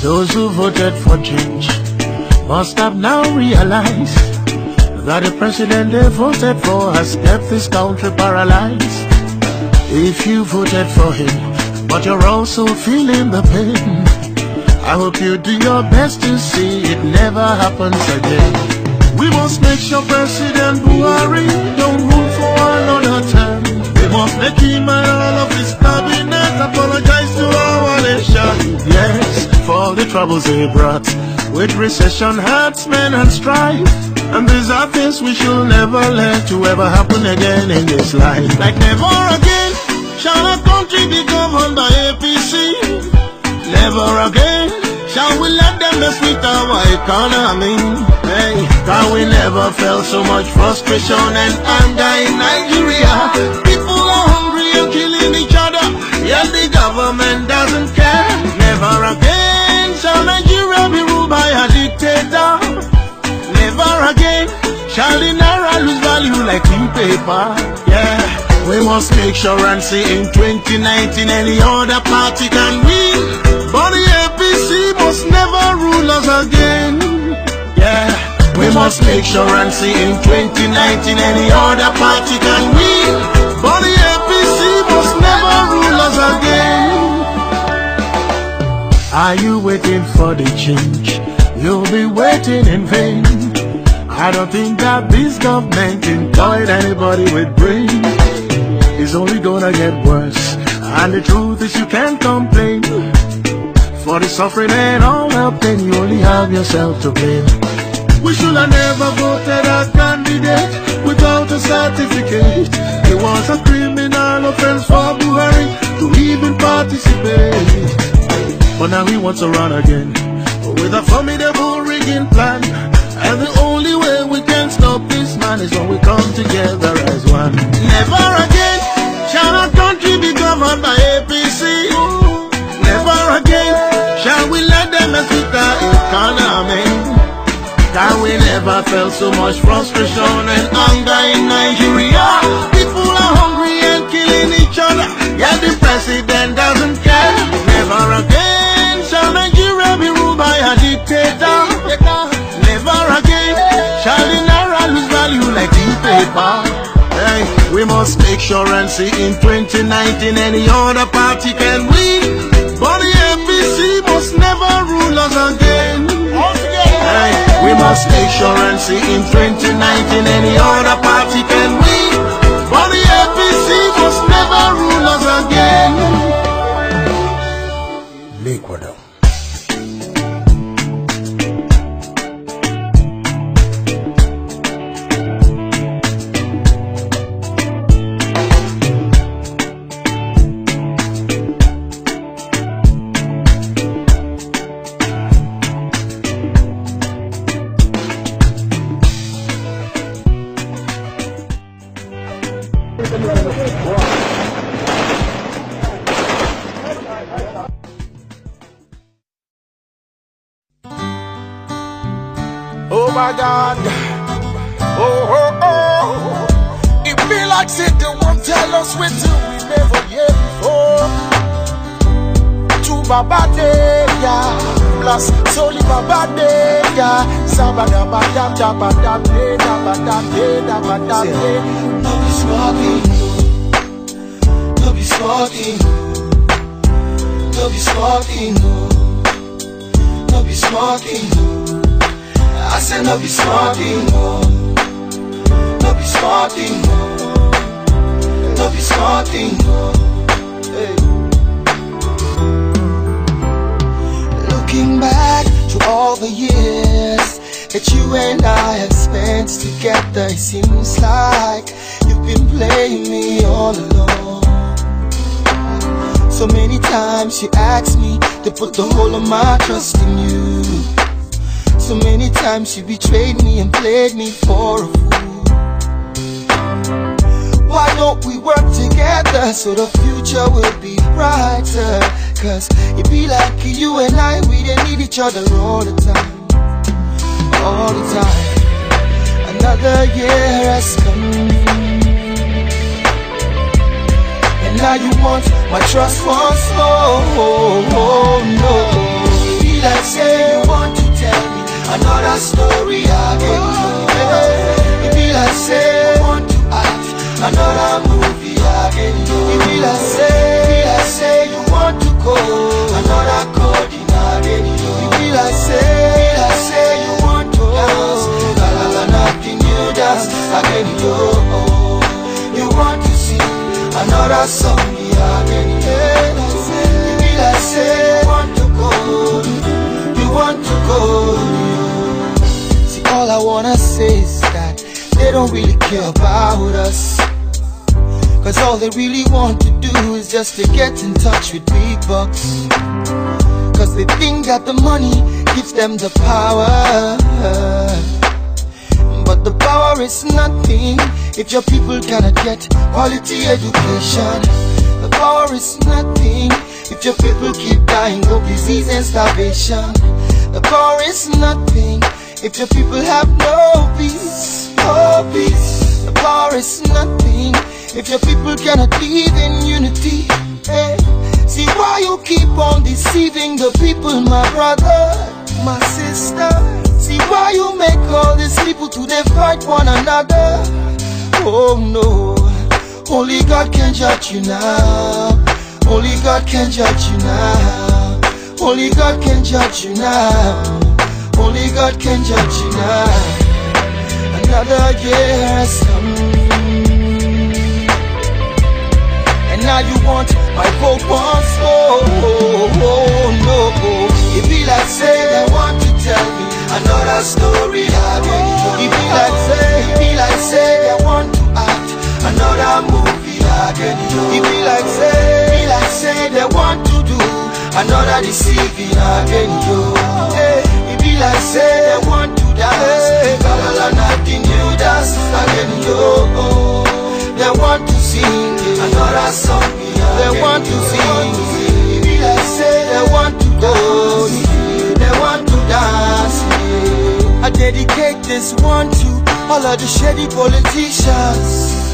Those who voted for change must have now realized that the president they voted for has kept this country paralyzed. If you voted for him, but you're also feeling the pain, I hope you do your best to see it never happens again. We must make sure President Buhari don't rule for another term. We must make him and all of his cabinet apologize to our nation. Yes, for all the troubles they brought, with recession, herdsmen and strife. And these are things we should never let to ever happen again in this life. Like never again shall a country be governed by APC. Never again shall we let them mess with our economy. Hey, cause we never felt so much frustration and anger in Nigeria. People are hungry and killing each other, yet the government doesn't care. Never again shall Nigeria be ruled by a dictator. Never again shall the naira lose value like new paper. Yeah, we must make sure and see in 2019 any other party can win, but the APC must never rule us again. Yeah, we must make sure and see in 2019 any other party can win, but the APC must never rule us again. Are you waiting for the change? You'll be waiting in vain. I don't think that this government employed anybody with brains. It's only gonna get worse, and the truth is you can't complain. For the suffering and all the pain, you only have yourself to blame. We should have never voted a candidate without a certificate. It was a criminal offense for Buhari to even participate. But now he wants to run again with a formidable rigging plan. And the only way we can stop this man is when we come together as one. Never again shall our country be governed by APC. Never again shall we let them mess with our economy. Cause we never felt so much frustration and anger in Nigeria. People are hungry and killing each other, yet the president doesn't care. Never again shall Nigeria be ruled by a dictator. Never again shall the naira lose value like new paper. Hey, we must make sure and see in 2019 any other party can win, but the APC must never rule us again. Hey, we must make sure and see in 2019 any other party can win, but the APC must never rule us again. Liquidum. Oh my God, oh, oh, oh. It be like say they won't tell us what to we never hear before. To Baba Deya, plus Soli Baba Deya, Sabada Badam Dabadam De Dabadam De Dabadam De. No be smoking, no be smoking, no be smoking, no be smoking. I said no be smarting, no be smarting, no be smarting. Hey. Looking back to all the years that you and I have spent together, it seems like you've been playing me all along. So many times you asked me to put the whole of my trust in you. So many times you betrayed me and played me for a fool. Why don't we work together so the future will be brighter? Cause it be like you and I, we didn't need each other all the time. All the time. Another year has come, and now you want my trust once more. Oh, no. It be like another story again. It be like say you want to act another movie again. It be like say you want to code another coding again. It be like say you want to dance, la la la, nothing new dance again. You want to sing another song again. It be like say you want to code, you want to code. See, all I wanna say is that they don't really care about us, cause all they really want to do is just to get in touch with big bucks. Cause they think that the money gives them the power, but the power is nothing if your people cannot get quality education. The power is nothing if your people keep dying of disease and starvation. The power is nothing if your people have no peace, no peace. The power is nothing if your people cannot live in unity. Hey. See why you keep on deceiving the people, my brother, my sister. See why you make all these people today fight one another. Oh no, only God can judge you now. Only God can judge you now. Only God can judge you now. Only God can judge you now. Another year has come, and now you want my vote once more. Oh no, it be like say they want to tell me another story again. It be like say they want to act another movie again. It be like say they want to do another deceiving again. It be like say they want to dance, la la la, nothing new dance again. They want to sing another song. They want to sing. It be like say they want to go, they want to dance. I dedicate this one to all of the shady politicians.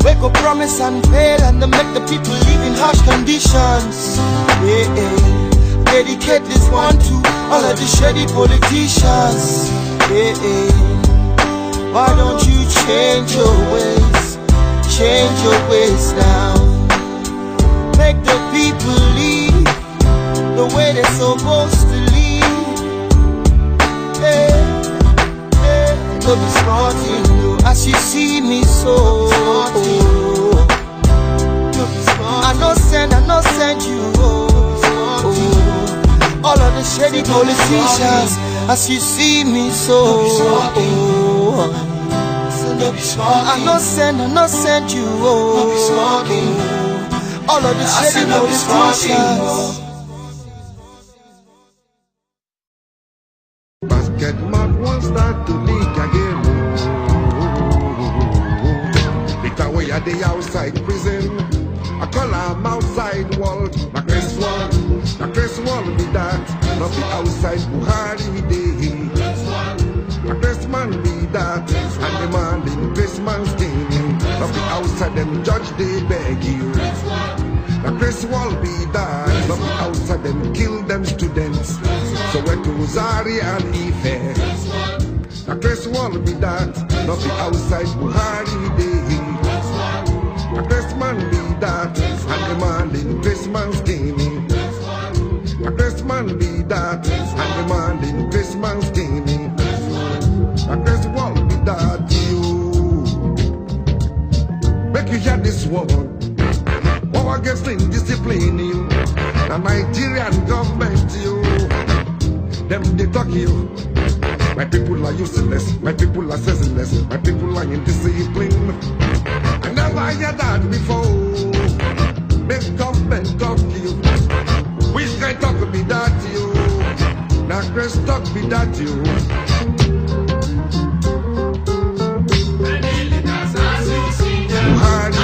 We go promise and fail and they make the people live in harsh conditions. Dedicate this one to all of the shady politicians. Why don't you change your ways? Change your ways now. Make the people live the way they're supposed to live. Don't be smarting, no. As you see me so, I no send you. All of the shady politicians, as you see me so, I no send you. All of the shady politicians. Basket man won't start to leak again. Because we are the outside prison. I call them outside wall. My Chris wall be that. Not the outside Buhari day. My Chris man be that. And the man in Christmas scheme. Not the outside them judge they beg you. My Chris wall be that. Not the outside them kill them students. So we're to Rosari and Ife. A Chris wall be that, not the outside Buhari day. A Chris man be that, and the man in Christmas gaming. A Chris man be that, and the man in Christmas gaming. A Chris wall be that, you. Make you hear this woman. War against indiscipline, you. The Nigerian government, you. Them they talk you. My people are useless. My people are senseless. My people are indisciplined. I never heard that before. Make government talk you. Which kind talk be that you? Now Chris talk be that you. Buhari.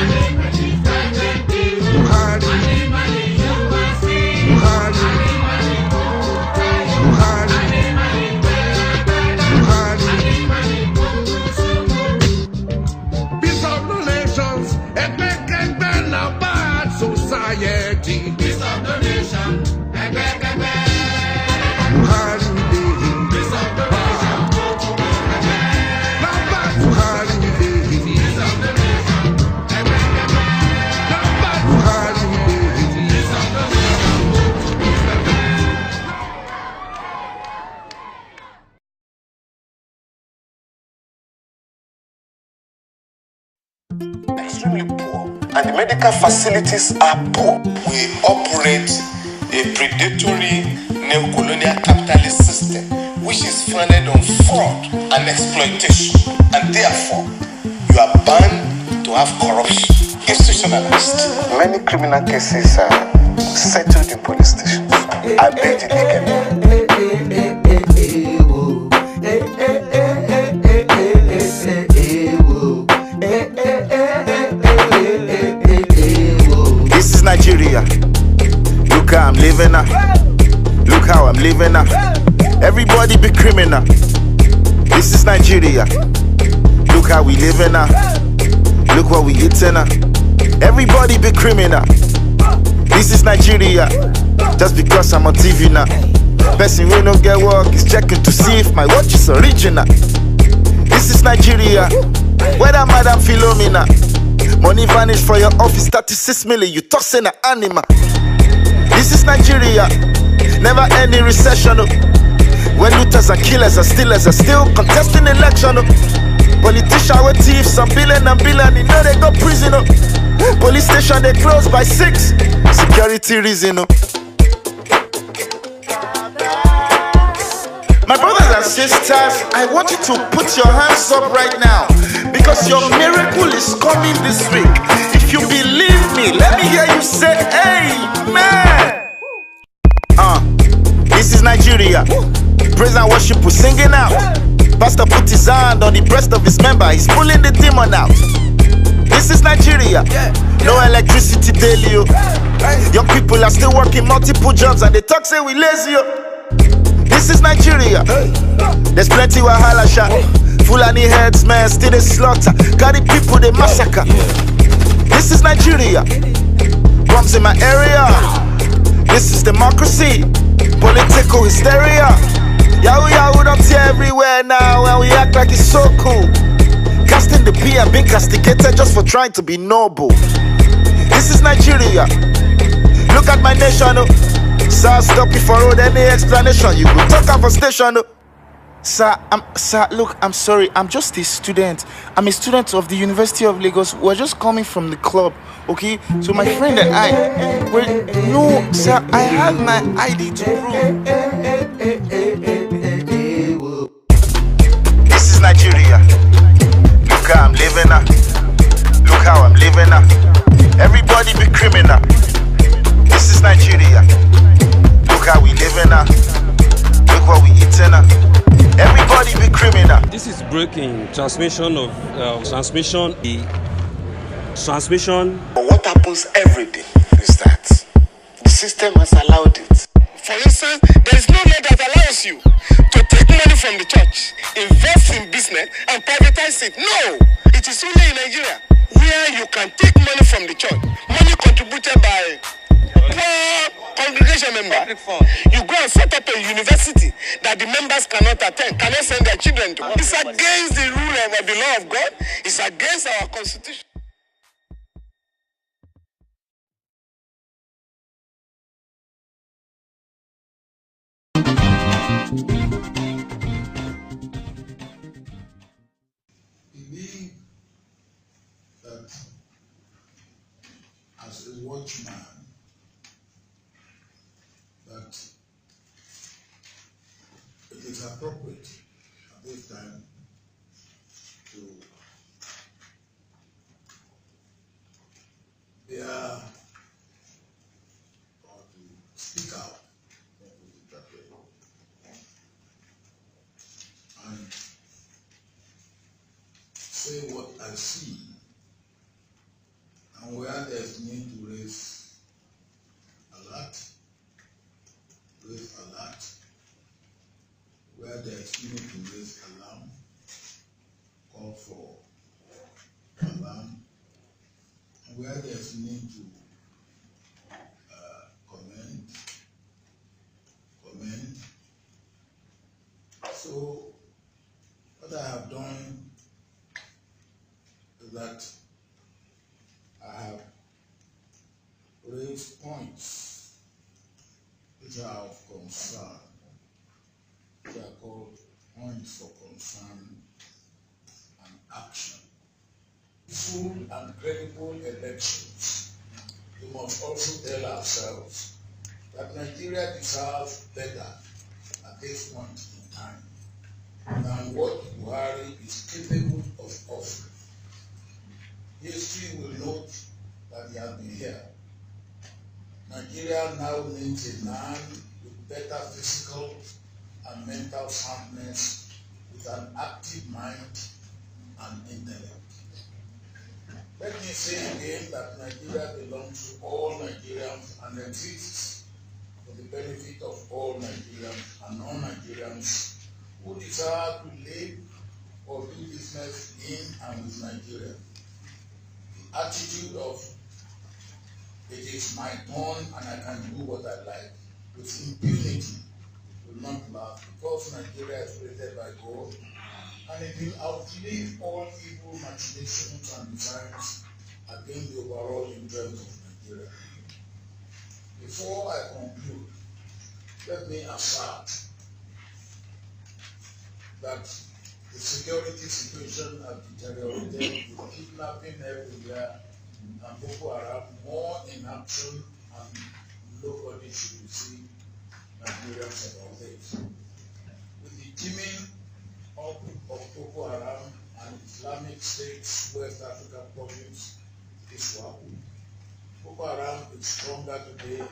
Society. Peace of the nation. Buhari day. Peace of the and the medical facilities are poor. We operate a predatory neo-colonial capitalist system which is founded on fraud and exploitation, and therefore you are bound to have corruption institutionalized. Many criminal cases are settled in police stations. I beg the naked. This is Nigeria. Look how I'm living now. Look how I'm living now. Everybody be criminal. This is Nigeria. Look how we living now. Look what we eating now. Everybody be criminal. This is Nigeria. Just because I'm on TV now. Person we no get work is checking to see if my watch is original. This is Nigeria. Whether Madam Philomena, money vanish for your office, 36 million, you tossing an animal. This is Nigeria. Never any recession. When looters and killers and stealers are still contesting election. Politicians with thieves, some billion and billion, you know they go prison. Police station they close by 6. Security reason. My brothers and sisters, I want you to put your hands up right now, because your miracle is coming this week. If you believe me, let me hear you say amen. This is Nigeria. Praise and worship, we're singing out. Pastor put his hand on the breast of his member, he's pulling the demon out. This is Nigeria. No electricity daily. Young people are still working multiple jobs and they talk say we lazy. This is Nigeria. There's plenty wahala shot. Fulani heads, man, still they slaughter. Carry people, they massacre. This is Nigeria. Bombs in my area. This is democracy. Political hysteria. Yahoo Yahoo don't see everywhere now, and we act like it's so cool. Casting the P and being castigated just for trying to be noble. This is Nigeria. Look at my nation. Sir, stop it for road, any explanation. You will talk off a station. Sir, look, I'm sorry. I'm just a student. I'm a student of the University of Lagos. We're just coming from the club, okay? So my friend and I, no, sir, I have my ID to prove. This is Nigeria. Look how I'm living now. Look how I'm living now. Everybody be criminal. This is Nigeria. Look how we living now. Look what we eating now. Everybody be criminal. This is breaking transmission of transmission. But what happens every day is that the system has allowed it. For instance, there is no law that allows you to take money from the church, invest in business, and privatize it. No! It is only in Nigeria where you can take money from the church, money contributed by poor congregation member. You go and set up a university that the members cannot attend, cannot send their children to. It's against the rule of the law of God. It's against our constitution. Believe that as a watchman, that it is appropriate at this time to bear or to speak out, let me put it that way, and say what I see and where there's need to raise alert, where there's need to raise alarm, call for alarm, and where there's need to comment. So what I have done is that I have raised points which are of concern. They are called points for concern and action. full and credible elections, we must also tell ourselves that Nigeria deserves better at this point in time than what Buhari is capable of offering. History will note that he has been here. Nigeria now needs a man with better physical and mental soundness, with an active mind and intellect. Let me say again that Nigeria belongs to all Nigerians and exists for the benefit of all Nigerians and non-Nigerians who desire to live or do business in and with Nigeria. The attitude of "it is my turn and I can do what I like" with impunity will not last, because Nigeria is created by God and it will outlive all evil machinations and designs against the overall interest of Nigeria. Before I conclude, let me assert that the security situation has deteriorated with kidnapping everywhere and Boko Haram more in action, and nobody should receive Nigerians about this. With the teaming up of Boko Haram and Islamic State's West African province, ISWAP, Boko Haram is stronger today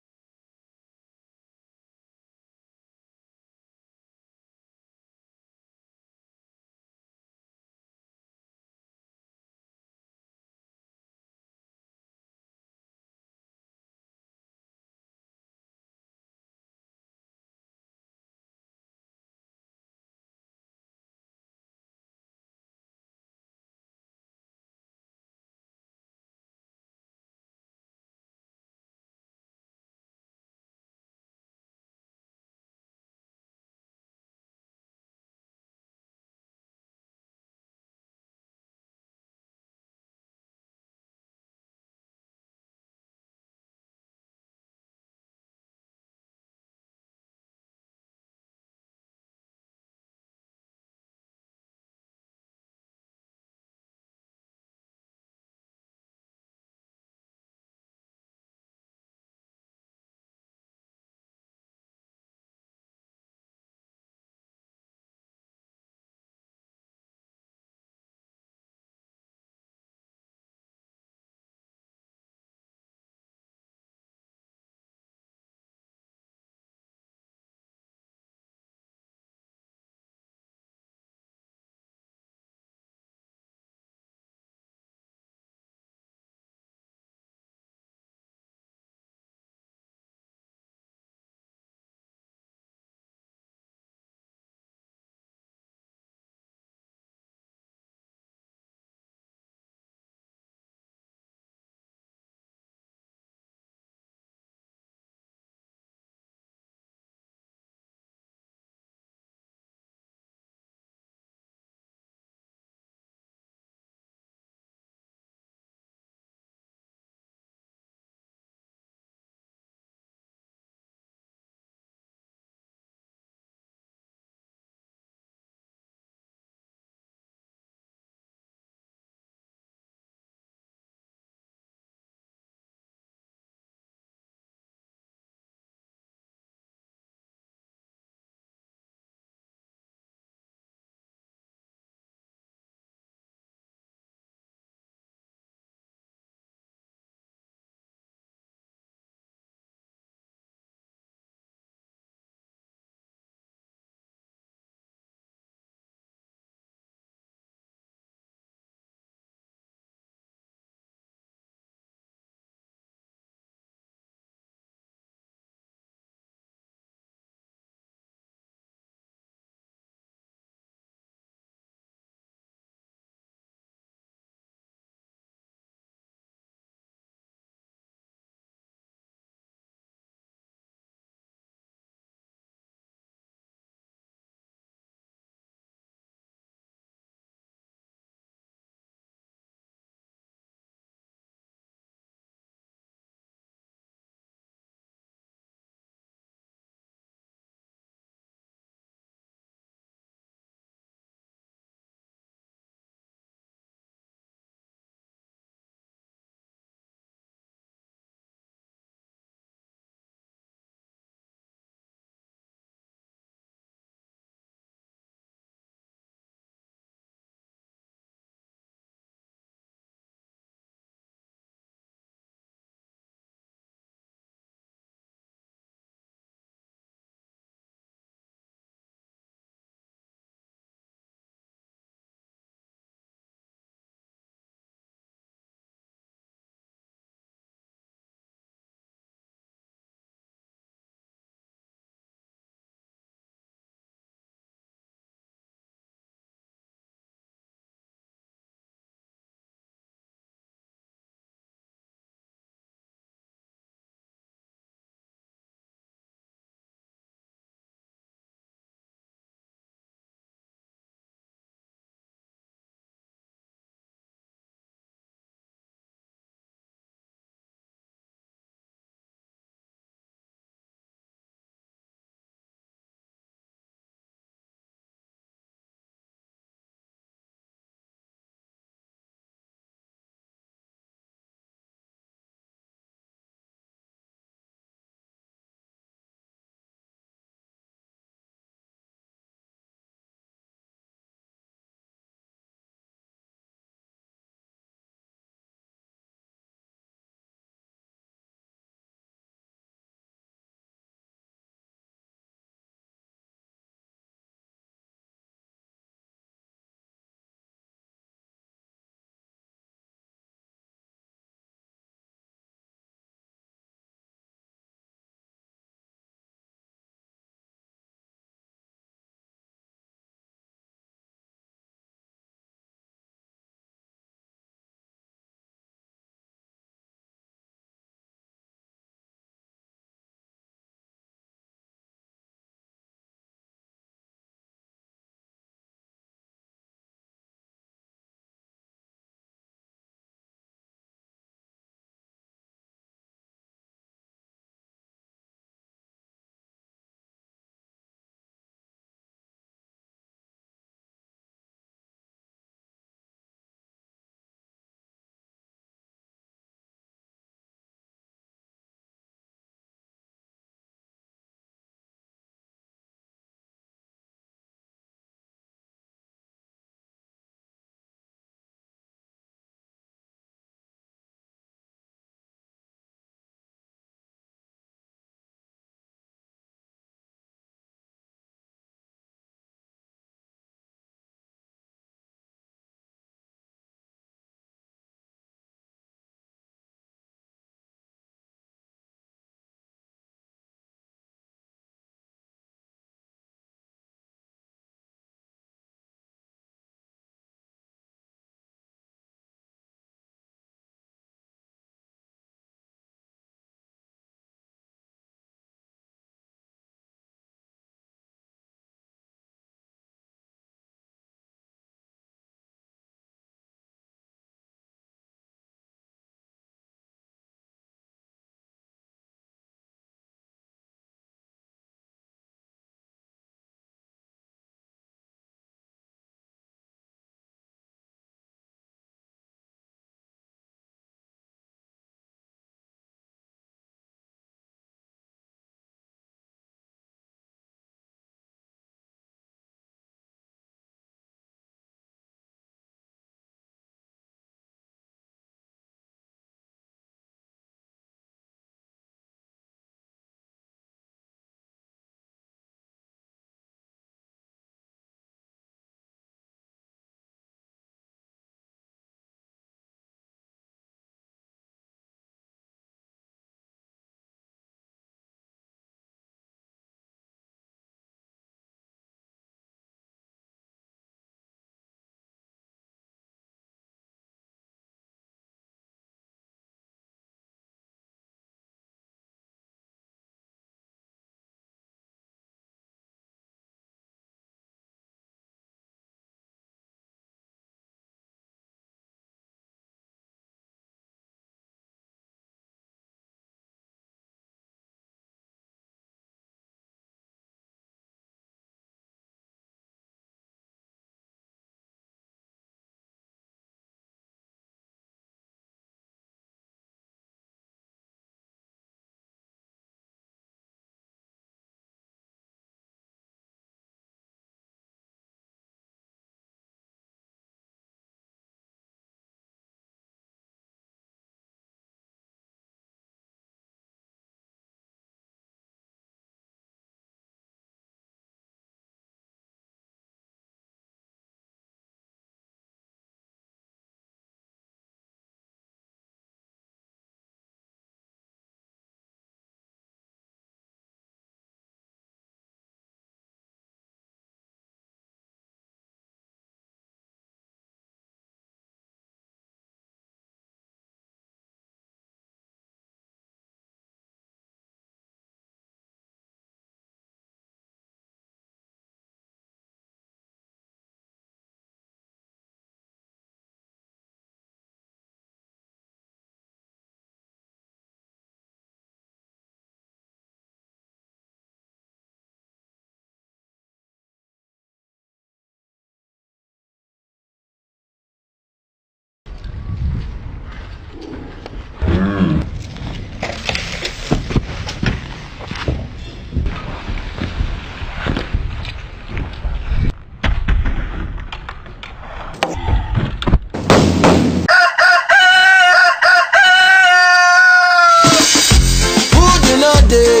day,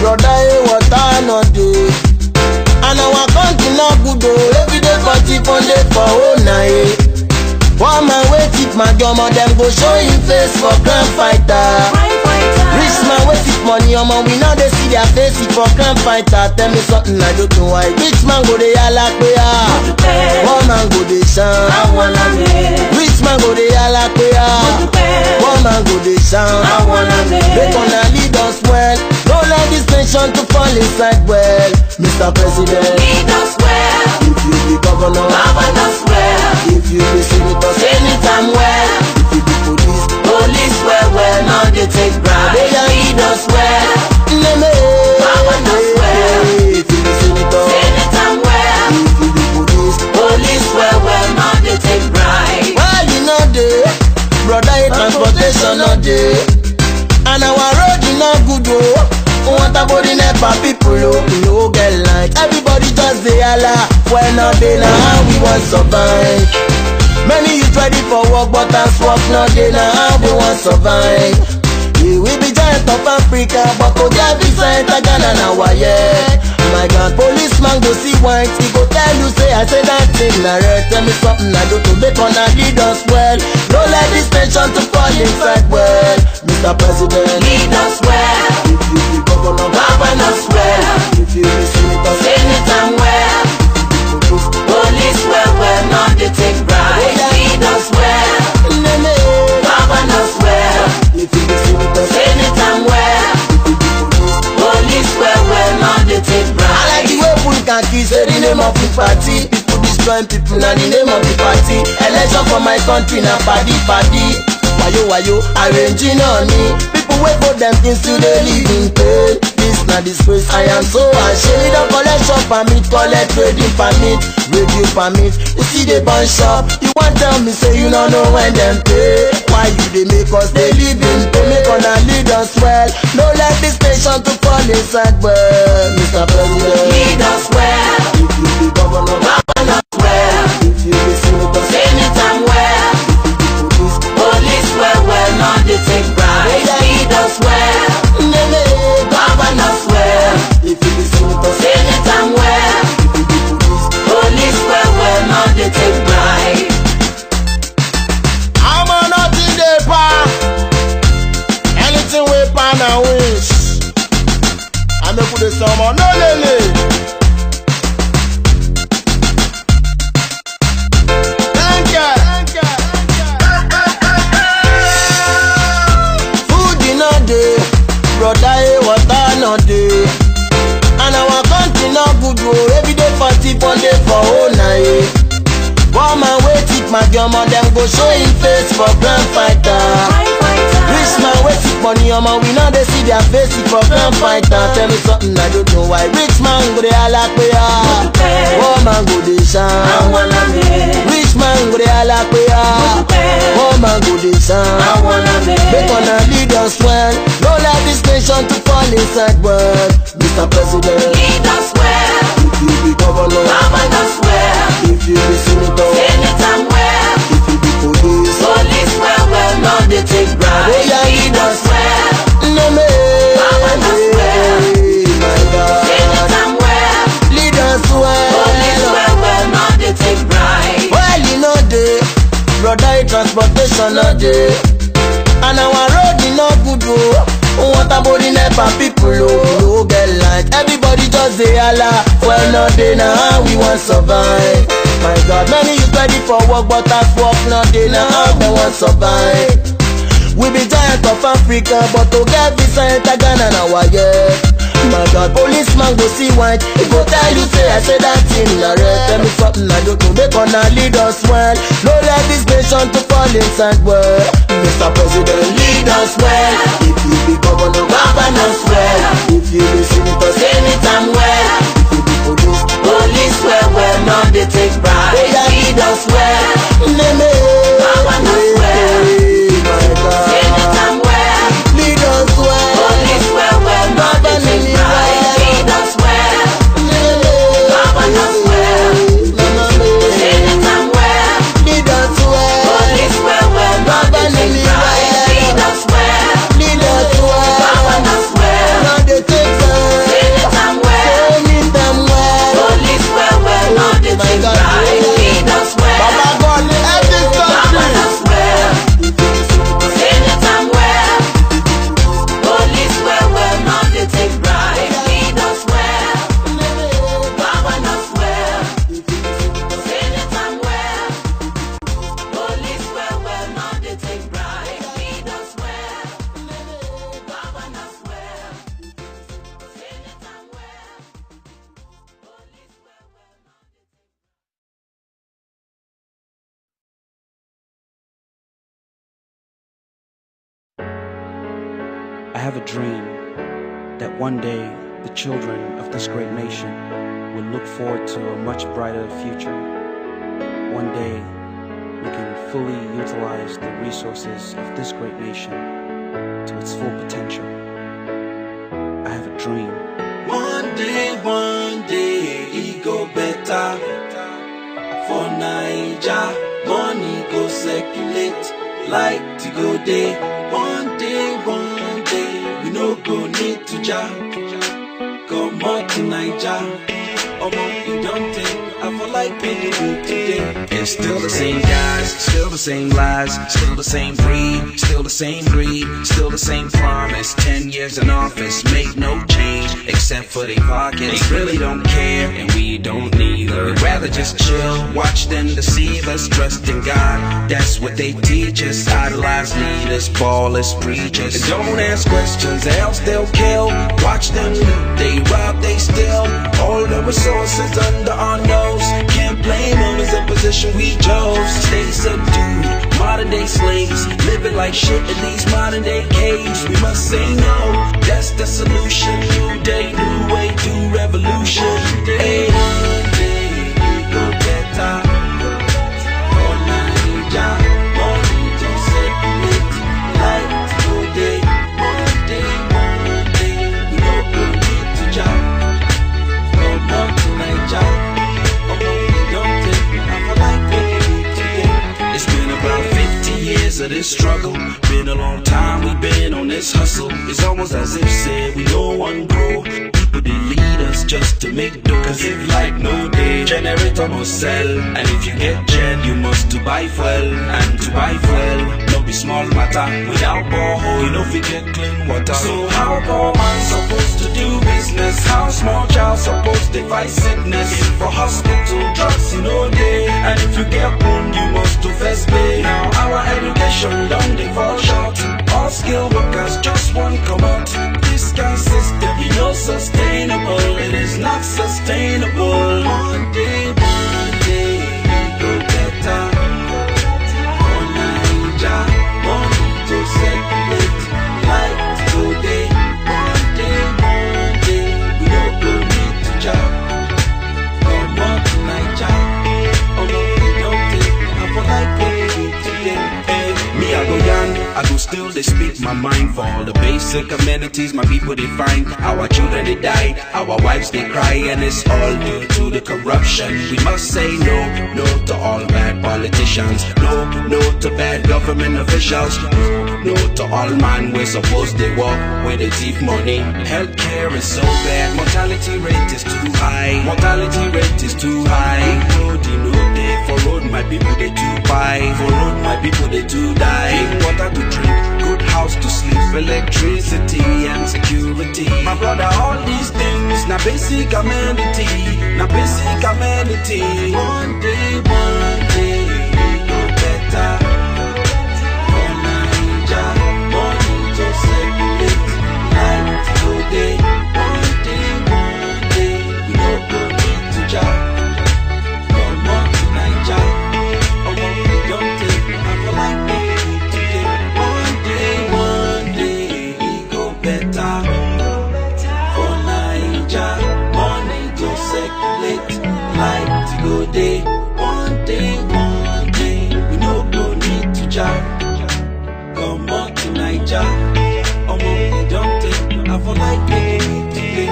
brother, water no day. And our country not good oh. Every day for tip on day for all night. One man wait it my drummer, them go show him face for grand fighter. Rich man wait it money, we now they see their face it for grand fighter. Tell me something I don't know why. Rich man go they yalla kuya, one man go they sound. Rich man go they yalla kuya, one man go they sound. They gonna lead us well. Don't let this nation to fall inside well. Mr. President, lead us well. If you be governor, govern us well. If you be senator, anytime well. If you be police, police well. Now they take bribe. they Lead us well. govern us well. If you be senator, anytime well. if you be police, police well. Now they take bribe. well you know day, brother, transportation no day, and our road is not good oh. Want about the NEPA people oh, no get like everybody just dey holla. When not day now how we want survive. Many youth ready for work but as work not day now how we want survive. We will be giant of Africa but to get visa enter Ghana now yeah. My God, policeman go see white, he go tell you say I say that thing na red. Tell me something I do to make on a lead us well. Don't let this nation to fall inside well. Mr. President, lead us well. If you be governor, govern us well. If you be senator, anytime well. Police well. Now they take bribe. Lead us well. Govern us well. If you be senator, anytime well. Police well. Now they take bribe. I like the way people can kiss the name of the party. People destroying people na the name of the party. Election for my country na paddy. Wayo, arranging on me. People wait for them things till they live in pain. This na disgrace, I am so ashamed. Don't collection permit, collect trading permit, radio permit. You see they burn shop, you want tell me say you don't know when them pay. Why you they make us they live in pain? Make on a lead us well. Don't let this nation to fall inside well. Mr. President, lead us well. If you be governor, govern us well. If you be senator, anytime well. Police well. Now they take bribe. Lead us well. Govern us well. If you be senator, anytime well. Police well. Now they take bribe. I'm on nothing they pa. Anything we pan and wish. I make put the summer no lele. Thank you. Food in a day, brother, water no day. And our country not good oh. Every day for tip on day for all night. One man wait it my drummer, them go show him face for grand fighter. Rich man wait it money, we now they see their face it for grand fighter. Tell me something I don't know why. Rich man go they holla kuya, one man go they sound. Rich man go they holla kuya, one man go they sound. They gonna lead us well. Don't let this nation to fall inside well. Mr. President, Lead us well. if you be governor, Govern us well. if you be senator, Anytime well. if you be police, Police well. Now they take bribe. Lead us well. govern us well. My God, Anytime well. lead us Police well. well. Now they take bribe. Well, you know day, brother, transportation no day, and our road is not good oh. What about the NEPA people oh? No get like everybody just dey holla. Well, not day now how we want survive. My God, many youth ready for work but as work not day now how they want survive. We be giant of Africa but to get visa enter Ghana now yeah. My God, policeman go see white, he go tell you say I say that thing na red. Tell me something I don't know, they gonna lead us well. Don't let this nation to fall inside well. Mr. President, lead us well. If you be governor, govern us well. If you be senator, Anytime well. if you be police, Police well. Now they take bribe. Lead us well. Govern us well. my God, Anytime well. lead us well. Police well. Now they take bribe. Lead us well. Govern us well. Anytime well. Lead us well. Police well. Now they take bribe. Lead us well. Lead us well. Govern us well. I have a dream that one day the children of this great nation will look forward to a much brighter future. One day we can fully utilize the resources of this great nation to its full potential. I have a dream. One day, it go better for Naija. Money go circulate like to go day. One day, we no go need to job. Come on to Naija. You don't take, I feel like paying you today. It's still the same guys, still the same lies, still the same breed, still the same greed, still the same promise. 10 years in office, make no change except for their pockets. They really don't care, and we don't either. We'd rather just chill, watch them deceive us, trust in God. That's what they teach us. Idolize leaders, ballers, preachers. And don't ask questions, else they'll kill. Watch them loot, they rob, they steal. All the resources under our nose. Can't blame them, it's a position we chose. Stay subdued, modern day slaves, living like shit in these modern day caves. We must say no, that's the solution. New day, new way to revolution. Hey, one day it go better for Naija. Money to circulate like today. One day, we no go need to job. Come on to Naija. It's been about 50 years of this struggle. Been a long time we've been on this hustle. It's almost as if said we no one grow. People they lead us just to make dough. Cause if like no day, generator must sell. And if you get gen, you must to buy fuel. And to buy fuel, no be small matter. Without borehole, you know if you get clean water. So how poor man supposed to do business? How small child supposed to fight sickness? If for hospital drugs, you know they. And if you get one, you must to first pay. Now our education done they fall short. All skilled workers just won't come out. This kind of system, you know, sustainable. It is not sustainable. One day, it go better for Naija. Money to circulate like today. One day, we don't go need to job. Come on to Naija. Me, I go young, I go still they speak my mind. For all the basic amenities my people they find. Our children they die, our wives they cry. And it's all due to the corruption. We must say no to all bad politicians. No to bad government officials. No to all man we're supposed to walk where they thief money. Healthcare is so bad, mortality rate is too high. Mortality rate is too high. For road my people they too buy. For road my people they too die. Clean water to drink, good house to sleep, electricity and security. My brother, all these things, na basic amenity, na basic amenity. One day, it go better for Naija. Money to circulate like today. One day, we no go need to job. Come on to Naija. Don't take me, I feel like baby today. One day, it go better for Naija. Money to circulate like to go day. One day, we no go need to job. Come on to Naija. Don't take me, I feel like baby today.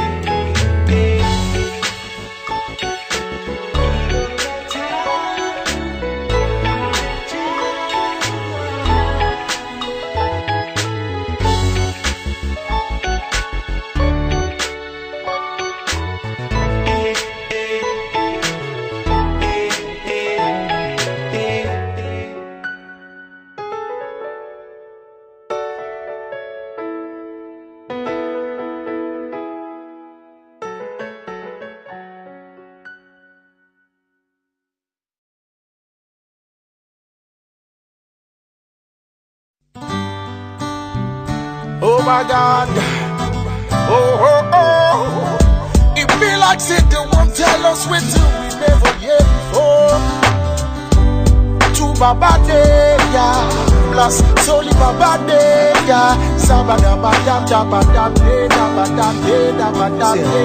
Oh my God, oh. It be like say they won't tell us what to we never hear before. To Baba Day, yeah. Plus Soli Baba Day, ya. Sabada bada da bada de da bada de da bada de.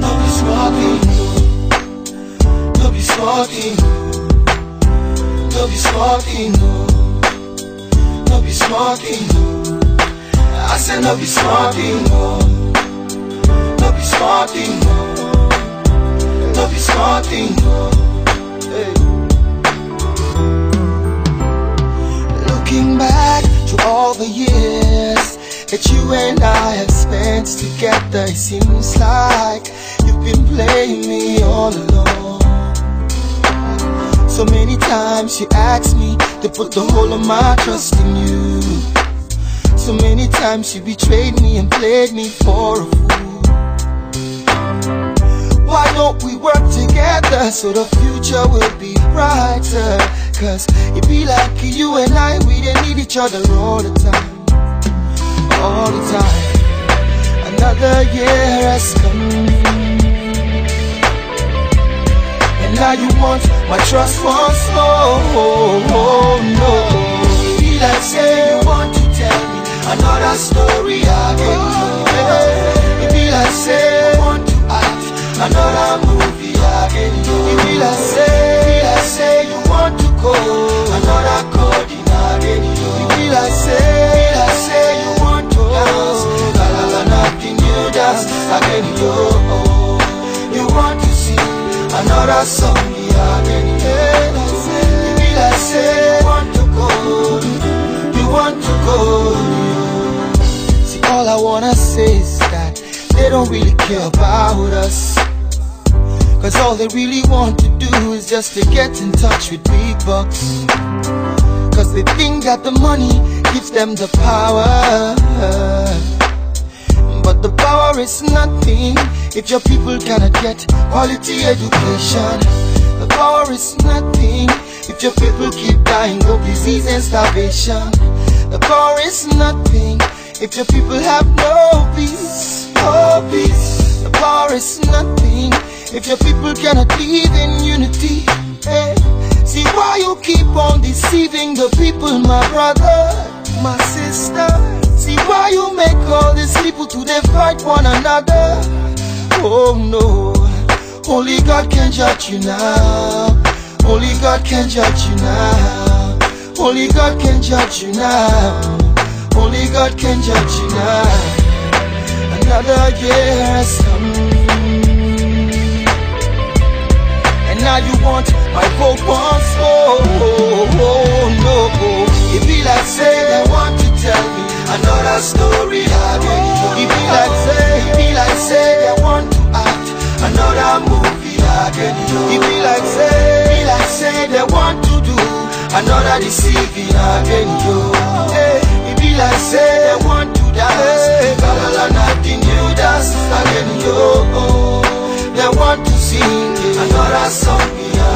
No be smoking, no be smoking, no be smoking, no be smoking. I said no be smoking, no be smoking, no be smoking. Hey. Looking back to all the years that you and I have spent together, it seems like you've been playing me all along. So many times you asked me to put the whole of my trust in you. So many times you betrayed me and played me for a fool. Why don't we work together so the future will be brighter? Cause it be like you and I, we didn't need each other all the time. All the time. Another year has come, and now you want my trust once more. Oh, no. It be like say you want to tell me another story again. It be like say you want to act another movie again. It be like say you want to go another coding again. It be like say you want to dance, la la la, nothing you dance again. You want to sing another song again. It be like say you want to go, you want to go. See, all I wanna say is that they don't really care about us. Cause all they really want to do is just to get in touch with big bucks. Cause they think that the money gives them the power. But the power is nothing if your people cannot get quality education. The power is nothing if your people keep dying of disease and starvation. The power is nothing if your people have no peace, no peace. The power is nothing if your people cannot live in unity. Hey. See why you keep on deceiving the people, my brother, my sister. See why you make all these people to they fight one another. Oh no, only God can judge you now. Only God can judge you now. Only God can judge you now. Only God can judge you now. Another year has come, and now you want my vote once more. Oh, no. It be like say they want to tell me another story again. It be like say they want to act another movie again. It be like say they want to do another deceiving again. Hey, it be like say they want to dance, la la la, nothing you dance again. They want to sing another song.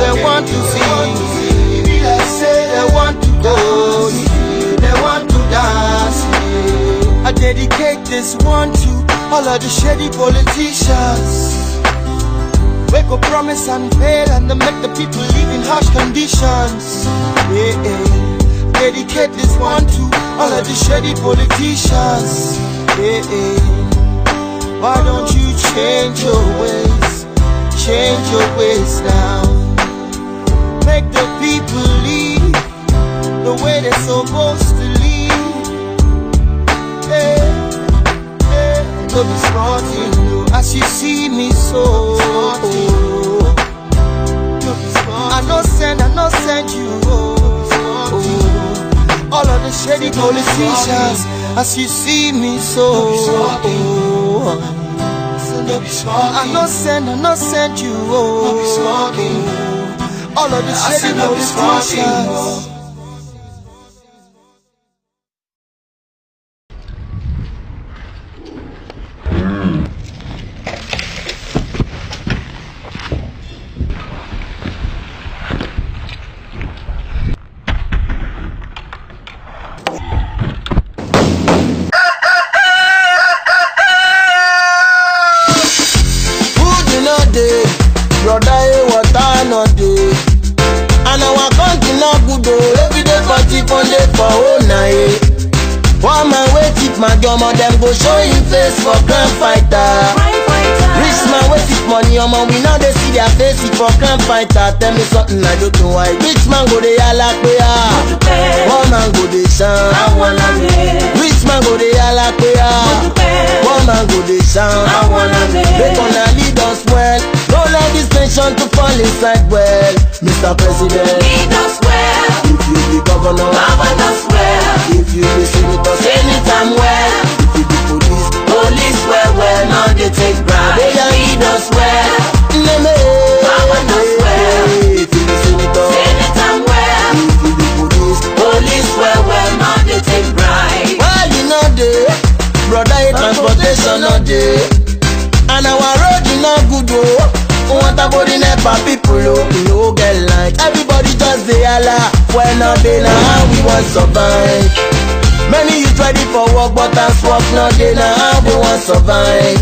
They want to sing. It be like say they want to go. They want to dance. I dedicate this one to all of the shady politicians. We go promise and fail and they make the people live in harsh conditions. Yeah. Dedicate this one to all of the shady politicians. Yeah. Why don't you change your ways? Change your ways now. Make the people live the way they're supposed to live. Hey, hey. Don't be smarting, no. As you see me so. I no send you. All of the shady politicians. As you see me so. I no send you. All of the shady politicians. Brother, what I know day, and our country not good. my gummo, them go show him face for crime fighter. Rich man wey sick money, we now they see their face for crime fighter. Tell me something I don't know why. Rich man go dey yalla pe ya, poor man go dey shine. Rich man go dey yalla pe ya, poor man go dey shine. They gonna lead us well. Don't let this nation to fall inside well. Mr. President, Lead us well. if you be governor, Govern us well. if you be senator, Anytime well. if you be police, Police well, now they take bribe. Lead us well. Govern us well. if you be senator, Anytime well. if you be police, Police well, now they take bribe. well you know dey, brother, transportation no dey, and our road e no good oh. Want about the NEPA people oh, no get light. Everybody just dey holla, when no dey na how we want survive. Many youth ready for work, but as work no dey na how we want survive.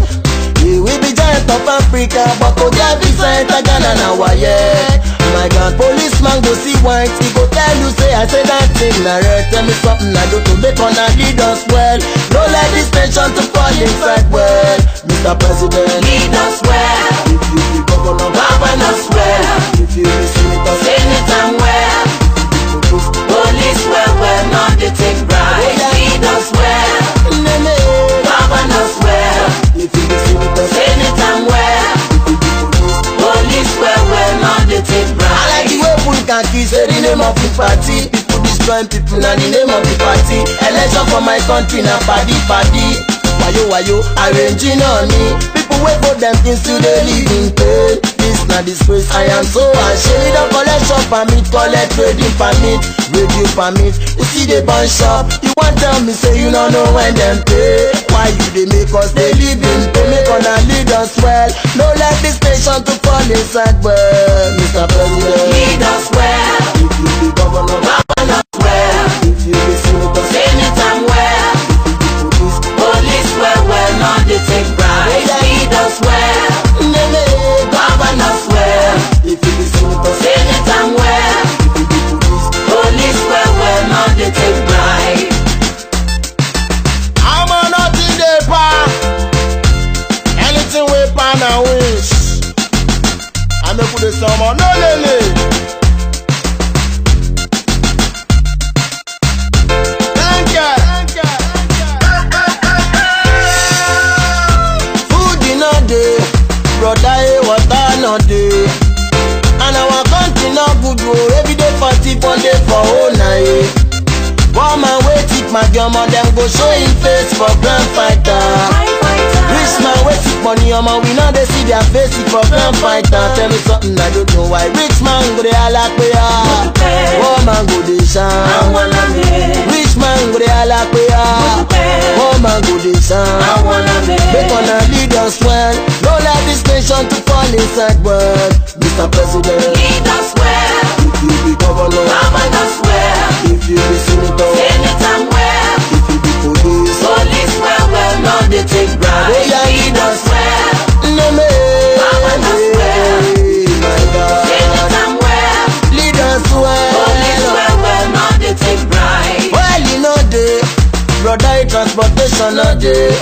We will be giant of Africa, but to get visa enter Ghana na wire. My God, policeman go see white, he go tell you say I say that thing na red. Tell me something I do to make una lead us well. Don't let this nation to fall inside well. Mr. President, Lead us well. if you be governor, Govern us well. if you be senator, Anytime well. Police well, now they take bribe. Lead us well. Govern us well. if you be senator, Anytime well. Police well, now they take I bribe. like the way full khaki say the name of the party. People destroying people na the name of the party. Election for my country na paddy. Wayo, arranging on me. People wait for them things till they live in pain. This na disgrace, I am so ashamed. Don't collect shop permit, collect trading permit, radio permit. You see they burn shop, you want tell me say you don't know when them pay. Why you they make us they live in pain? Make una lead us well. Don't let this nation to fall inside well. Mr. President, Lead us well. if you be governor, Govern us well. if you be senator, Anytime well. Police well, now they take bribe. Lead us well. Govern us well. if you be senator, Anytime well. Police well, now they take bribe. I'm on nothing they pa. Anything we pan and wish. I make put the summer no lele. Thank you. Food in a day, brother, water no day. And our country no good oh. Every day 40 1 day for whole night. One man wait it my gummo, them go show him face for grand fighter. Rich man wait it money, we now they see their face for grand fighter. Tell me something I don't know why. Rich man go dey holla pe ya, poor man go dey shine. Rich man go dey holla pe ya, poor man go dey shine. Make una lead us well. Don't let this nation to fall inside well. Mr. President, Lead us well. if you be governor, Govern us well. if you be senator, Anytime well. if you be police, Police well, now they take bribe. Lead us well. Govern us well. my God, Anytime well. lead us Police well. well, now they take bribe. Well, you know dey, brother, transportation no dey,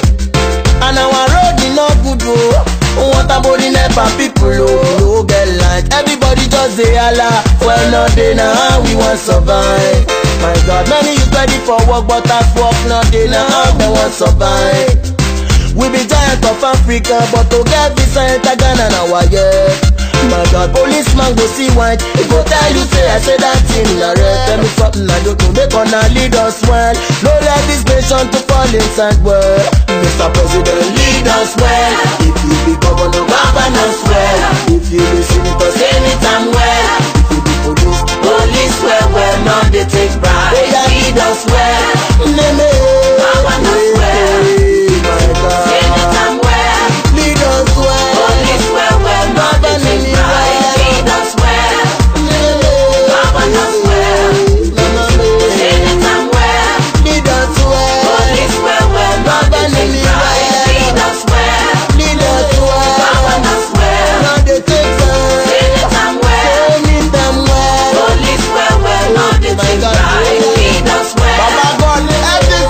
and our road e no good oh. Want about the NEPA people oh, no get light. Everybody just dey holla, well no dey na how we want survive. My God, many youth ready for work, but as work no dey na how they want survive. We be giant of Africa, but to get visa enter Ghana na wire. My God, policeman go see white, he go tell you say I say that thing na red. Tell me something I don't know, make una lead us well. Don't let this nation to fall inside well. Mr. President, lead us well. If you be governor, govern us well. If you be senator, Anytime well. if you be police, Police well, now they take bribe. Lead us well. Govern us well. my God, Anytime well. lead us well. Police well, now they take bribe. Lead us well. Govern us well. Anytime well. Lead us well. Police well, now they take bribe. Lead us well. Lead us well. Govern us well. Now they take time. Anytime well. Anytime well. Police well, now they My take God. bribe. Lead us well. Baba God, help this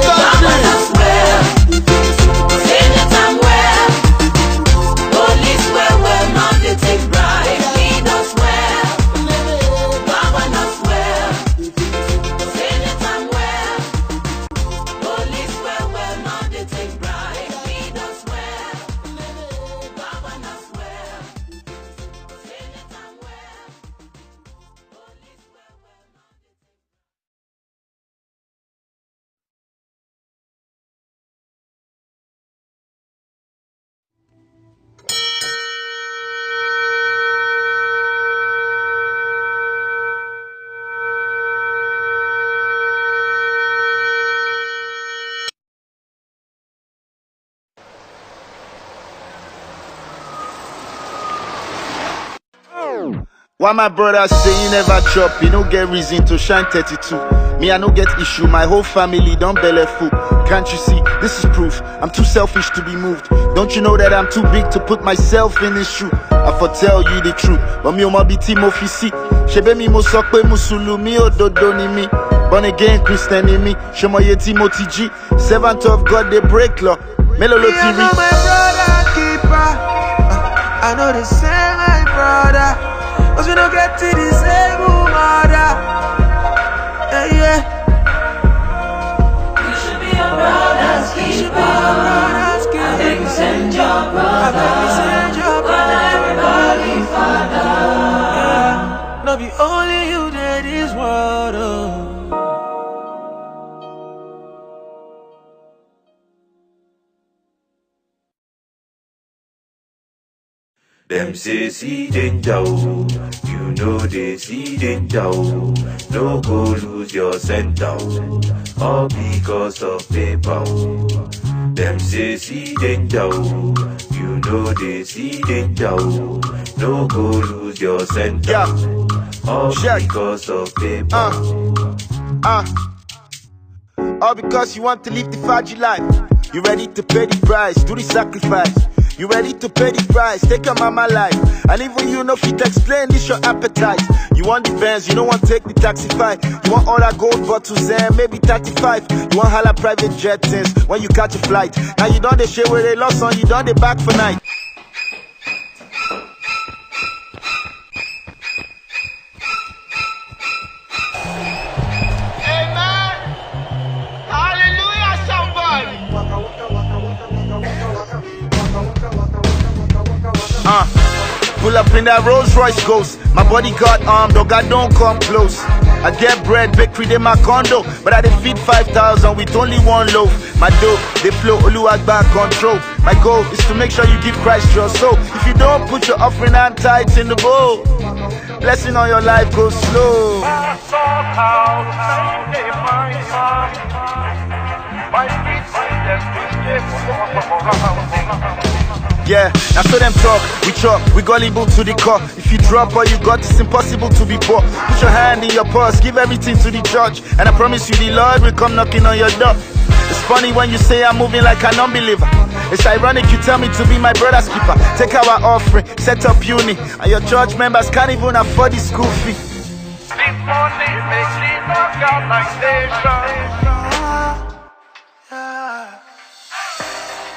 Why my brother say you never chop, you no get reason to shine 32. Me, I no get issue, my whole family don't belly food. Can't you see, this is proof, I'm too selfish to be moved. Don't you know that I'm too big to put myself in this shoe? I foretell you the truth, but me o ma biti mo fisi. Shebe mi mo sokwe musulumi o dodo ni mi. Born again Christian in me, Shemoye Timothy G. Servant of God, they break law. Melolo TV. I know my brother keeper, I know the same my brother. Cause we don't get to the same mother. Yeah, yeah. You should be a brother's keeper. I beg you send your brother. Well, everybody father. Yeah. No be only you that is world. Them say see danger, you know they see danger. No go lose your center, all because of paper. Them say see danger, you know they see danger. No go lose your center, all because of paper. All because you want to live the Faji life. You ready to pay the price, do the sacrifice. You ready to pay the price, take your mama life. And even you know fit explain this your appetite. You want the Benz, you don't want take the taxify. You want all that gold bottles and maybe 35. You want holla private jet things when you catch a flight. Now you done the shit where they lost on, you done the back for night. Pull up in that Rolls Royce Ghost. My bodyguard armed, dog, I don't come close. I get bread, bakery in my condo, but I dey feed 5,000 with only one loaf. My dough, they flow, Oluwagba control. My goal is to make sure you give Christ your soul. If you don't put your offering and tithes in the bowl, blessing on your life goes slow. Yeah, now so them talk, we chop, we gullible to the core. If you drop all you got, it's impossible to be poor. Put your hand in your purse, give everything to the church, and I promise you the Lord will come knocking on your door. It's funny when you say I'm moving like an unbeliever. It's ironic you tell me to be my brother's keeper. Take our offering, set up uni, and your church members can't even afford the school fee. This money makes me knock out like nation.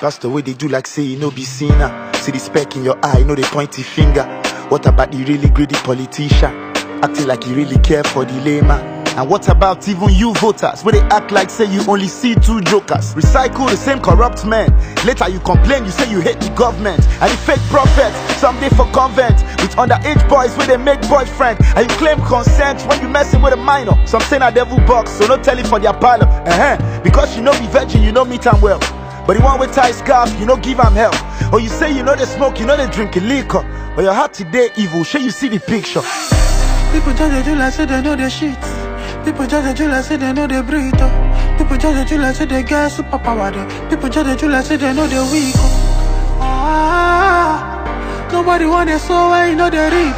That's the way they do, like say you no be sinner. See the speck in your eye, know the pointy finger. What about the really greedy politician? Acting like you really care for the layman. And what about even you voters, where they act like say you only see two jokers? Recycle the same corrupt men. Later you complain, you say you hate the government. And the fake prophets, someday for convent. With underage boys where they make boyfriend. And you claim consent when you messing with a minor. Some say na devil box, so no tell it for their parlor. Because you know be virgin, you know meet and well. But the one with tie scarf, you know give them help. Or you say you know they smoke, you know they drink liquor. Or your heart today evil, sure you see the picture. People judge you like say they know their shit. People judge you like say they know they breathe. People judge you like say they get superpower. People judge you like say they know they weak. Nobody want their soul where you know they reap.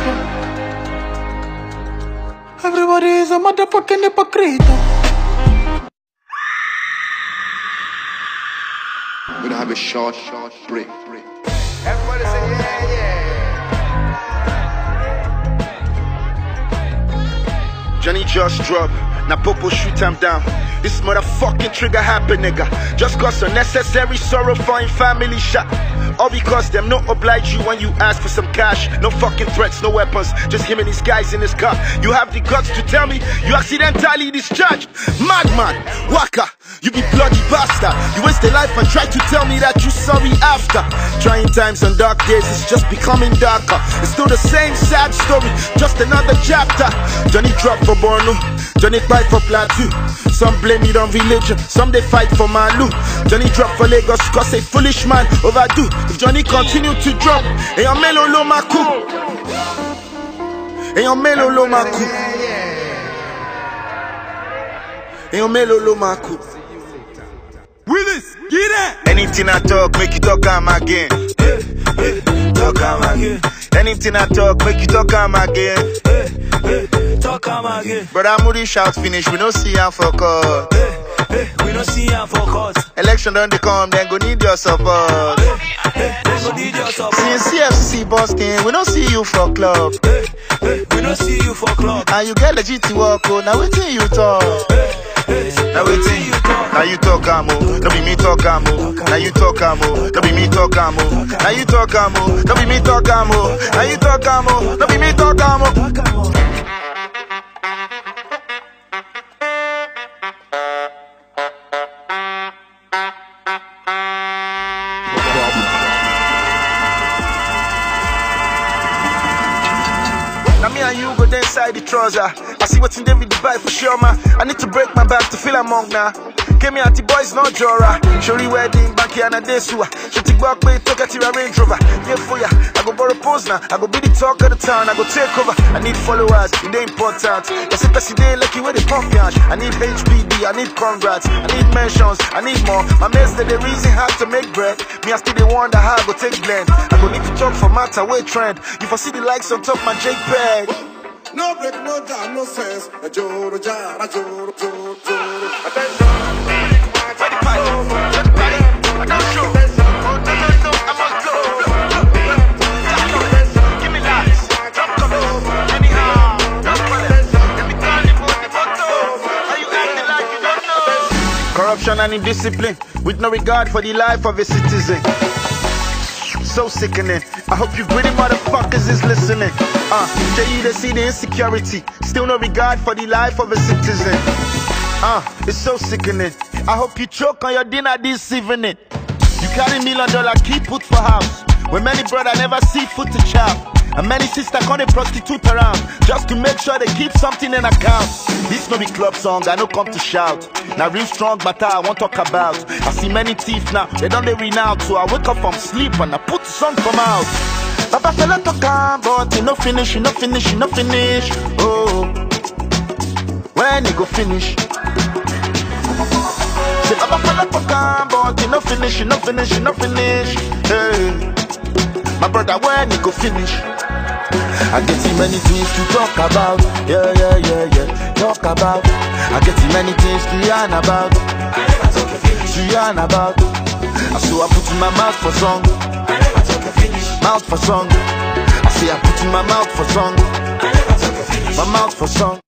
Everybody is a motherfucking hypocrite. We're gonna have a short break. Everybody say yeah, yeah. Johnny just drop, now Popo shoot him down. This motherfucking trigger happen, nigga. Just cause unnecessary sorrow for him family shot. All because them no oblige you when you ask for some cash. No fucking threats, no weapons, just him and his guys in his car. You have the guts to tell me you accidentally discharged. Madman, waka, you be bloody bastard. You waste a life and try to tell me that you sorry after. Trying times and dark days, it's just becoming darker. It's still the same sad story, just another chapter. Johnny drop for Borno, Johnny fight for Plateau. Some blame it on religion, some they fight for Malu. Johnny drop for Lagos cause a foolish man overdo. If Johnny continue to drop, eyan melo lo maku. Eyan melo lo maku. Eyan melo lo maku. Willis, get it! Anything I talk, make you talk am again. Talk am again. Anything I talk, make you talk am again. Talk am again. Brother Moody shout finish, we don't see am for court. We don't see am for court. Election don't they come, then go need your support. Go need your support. Since CFC busting, we don't see you for club. We don't see you for club. And you get legit to work, oh, now waiting you talk. Now waiting you talk. Now you talk amo, no be me talk amo. Now you talk amo, no be me talk amo. Now you talk amo, no be me talk amo. Now you talk amo, no be me talk amo. Inside the trouser, I see what's in David Dubai for sure, man. I need to break my back to feel among now. Came here at the boys, no Jora. Shori wedding, back here and a day sewer. She take back way, talk at your Range Rover. Yeah, for ya, I go borrow pose now. I go be the talk of the town, I go take over. I need followers, it ain't important. That's a person day lucky where they pump yash. I need HPD, I need congrats, I need mentions, I need more. My mates that they reason hard to make bread. Me, I still they wonder how I go take blend. I go need to talk for matter, way trend. You for see the likes on top my JPEG. No break, no jam, no sense. A joro jam, a joro, joro, joro. Attention. I don't show. Oh, no, I'm on flow. Give me lights. Don't come over. Anyhow. Don't call it. Let me call you for the photo. Are you acting like you don't know? Corruption and indiscipline with no regard for the life of a citizen. So sickening. I hope you gritty motherfuckers is listening. Jay, they see the insecurity. Still no regard for the life of a citizen. It's so sickening. I hope you choke on your dinner this evening. You carry $1 million key put for house. When many brother never see food to chow. And many sisters can't they prostitute around just to make sure they keep something in account. This no be club song, I no come to shout. Now real strong matter I won't talk about. I see many thieves now, they don't they renounce. So I wake up from sleep and I put the sun come out. Papa fella talk am, but he no finish, he no finish, he no finish. Oh, when he go finish? Say Papa fella talk am, but he no finish, he no finish, he no finish. Hey, my brother, when he go finish? I get too many things to talk about. Yeah, talk about. I get too many things to yarn about. To yarn about. So I put in my mouth for song. Mouth for song. I say I put in my mouth for song. My mouth for song.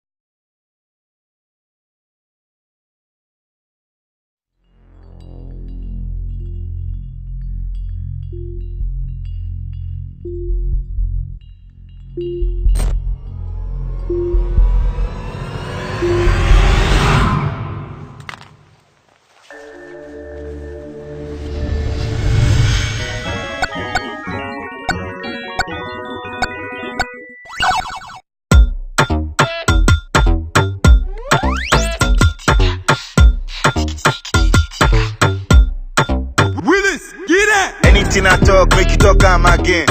Anything I talk, make you talk am again.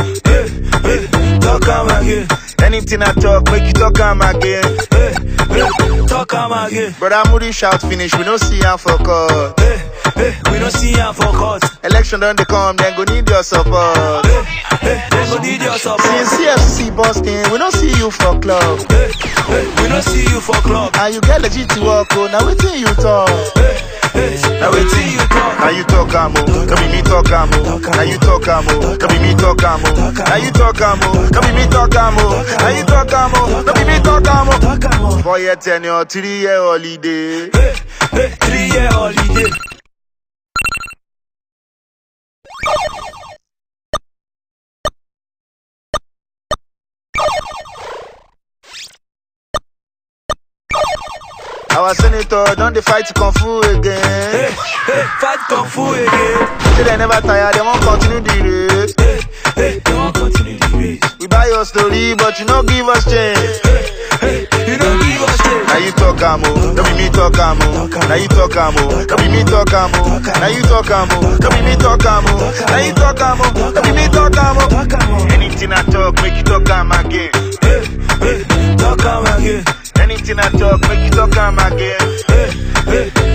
Talk am again. Anything I talk, make you talk am again. Talk am again. Brother Moody shout finish, we don't see am for court. We don't see am for court. Election don't they come, then go need your support. Then go need your support. Since CFC busting, we don't see you for club. We don't see you for club. And you get legit to work, oh, now waiting you talk. Now waiting you talk. Now you talk amo, no be me talk amo. Now you talk amo, no be me talk amo. Now you talk amo, no be me talk amo. Now you talk amo, no be me talk amo. 4 year tenure, 3 year holiday. 3 year holiday. Our senator don't they fight Kung Fu again. Fight Kung Fu again. Till they never tire, they won't continue the race. They won't continue the race. We buy your story, but you don't give us change. You don't give us change. Now you talk amo, no be me talk amo. Now you talk amo, no be me talk amo. Now you talk amo, no be me talk amo. Now you talk amo, no be me talk amo. Anything I talk, make you talk am again. Talk am again. Anything I talk, make you talk am again.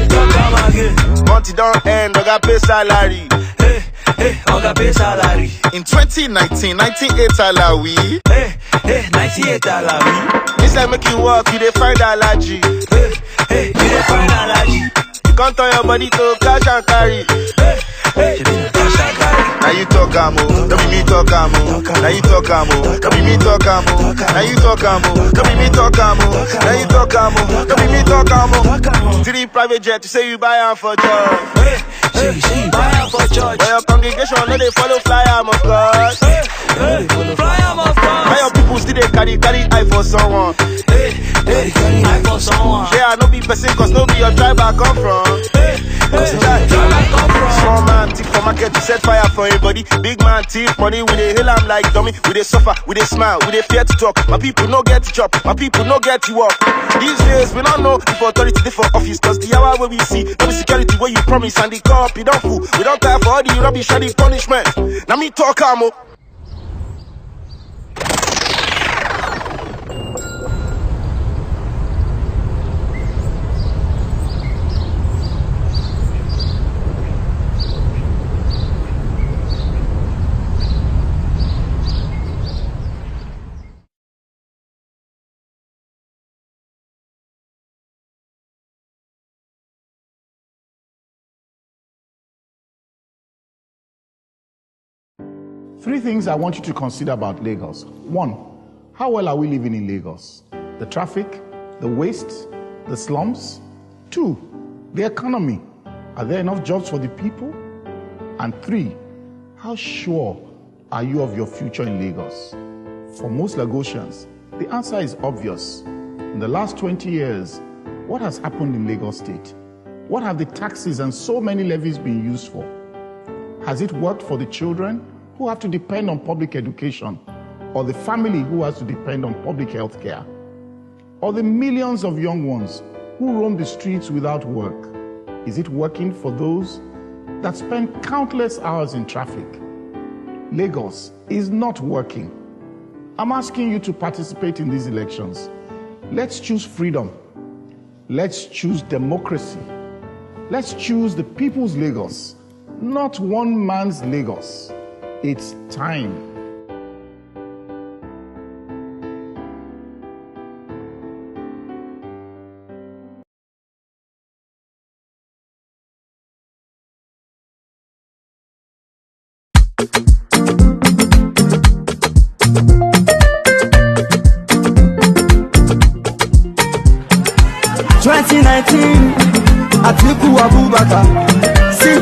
Talk am again. Month don't end, I got pay salary. hey, Oga pay salary. In 2019, 98 alawi. Hey, 98 alawi. This like make you walk, you dey find allergy. Hey, you dey find allergy. You can't turn your body to cash and carry. Hey, cash and carry. Now you talk amo, don't be me talk amo. Now you talk amo, don't be me talk amo. Now you talk amo, don't be me talk amo. Now you talk amo, don't be me talk amo. 3 private jet, you say you buy am for job. Say you buy am for church. But your congregation no dey follow fly am of course. Fly am of course. Why your people still dey carry eye for someone? Carry eye for someone. Yeah, I no be person, cause no be your tribe I come from. Small man thief for market to set fire for everybody. Big man thief money, we dey hail am like dummy. We dey suffer, we dey smile, we dey fear to talk. My people no get to chop, my people no get to walk. These days we don't know if authority dey for office, cause the hour where we see no be security where you promise and the cop you don't fool. We don't care for all the rubbish and the punishment. Now me talk amo. Three things I want you to consider about Lagos. 1, how well are we living in Lagos? The traffic, the waste, the slums. 2, the economy. Are there enough jobs for the people? And 3, how sure are you of your future in Lagos? For most Lagosians, the answer is obvious. In the last 20 years, what has happened in Lagos State? What have the taxes and so many levies been used for? Has it worked for the children who have to depend on public education, or the family who has to depend on public health care, or the millions of young ones who roam the streets without work? Is it working for those that spend countless hours in traffic? Lagos is not working. I'm asking you to participate in these elections. Let's choose freedom. Let's choose democracy. Let's choose the people's Lagos, not one man's Lagos. It's time. Atiku Abubakar. See,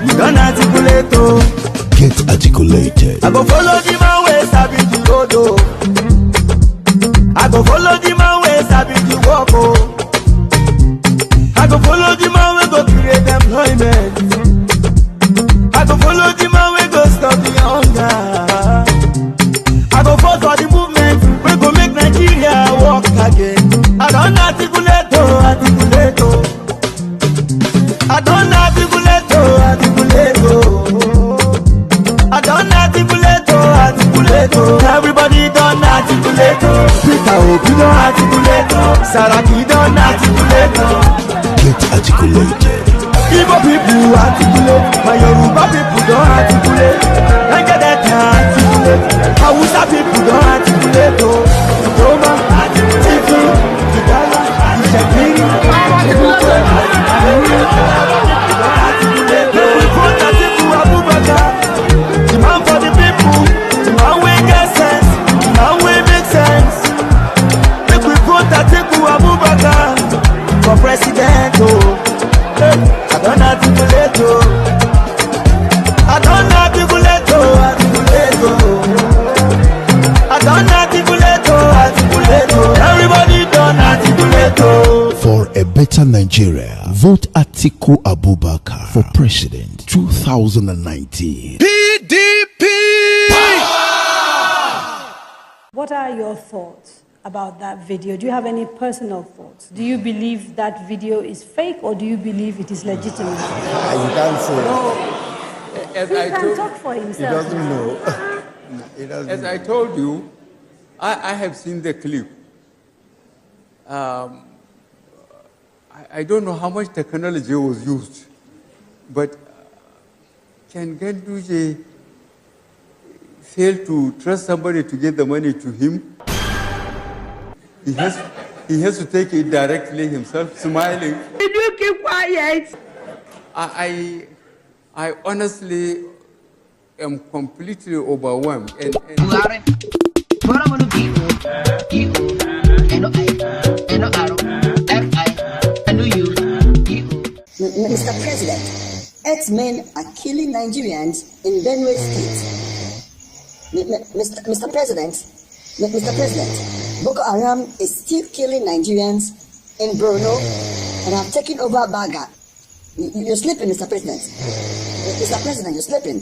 you don't articulate. Get articulated. I go follow the man where sabi the road. I go follow the man where sabi the walk. I go follow the man where go create employment. I go follow the man where go stop the hunger. I go fight for the movement we go make Nigeria walk again. I don't articulate. I don't articulate. I don't articulate. Everybody don't articulate. Peter Obi don't articulate. Saraki don't articulate. Get articulated. Igbo people articulate. My Yoruba people don't articulate. Nigerian articulate. Hausa people don't articulate. Roma, Tifi, Kidala, Ishekiri, for president, I don't articulate, I don't articulate, I don't articulate, everybody don't articulate. For a better Nigeria, vote Atiku Abubakar for president 2019. PDP! What are your thoughts about that video? Do you have any personal thoughts? Do you believe that video is fake, or do you believe it is legitimate? You can't say. No. He can talk for himself. He doesn't know. He doesn't As know. I told you, I have seen the clip. I don't know how much technology was used, but can Ganduje fail to trust somebody to get the money to him? He has to take it directly himself, smiling. Did you keep quiet? I honestly am completely overwhelmed. Mr. President, X-men are killing Nigerians in Benue State. Mr. President, Boko Haram is still killing Nigerians in Borno and have taken over Baga. You're sleeping, Mr. President. Mr. President, you're sleeping.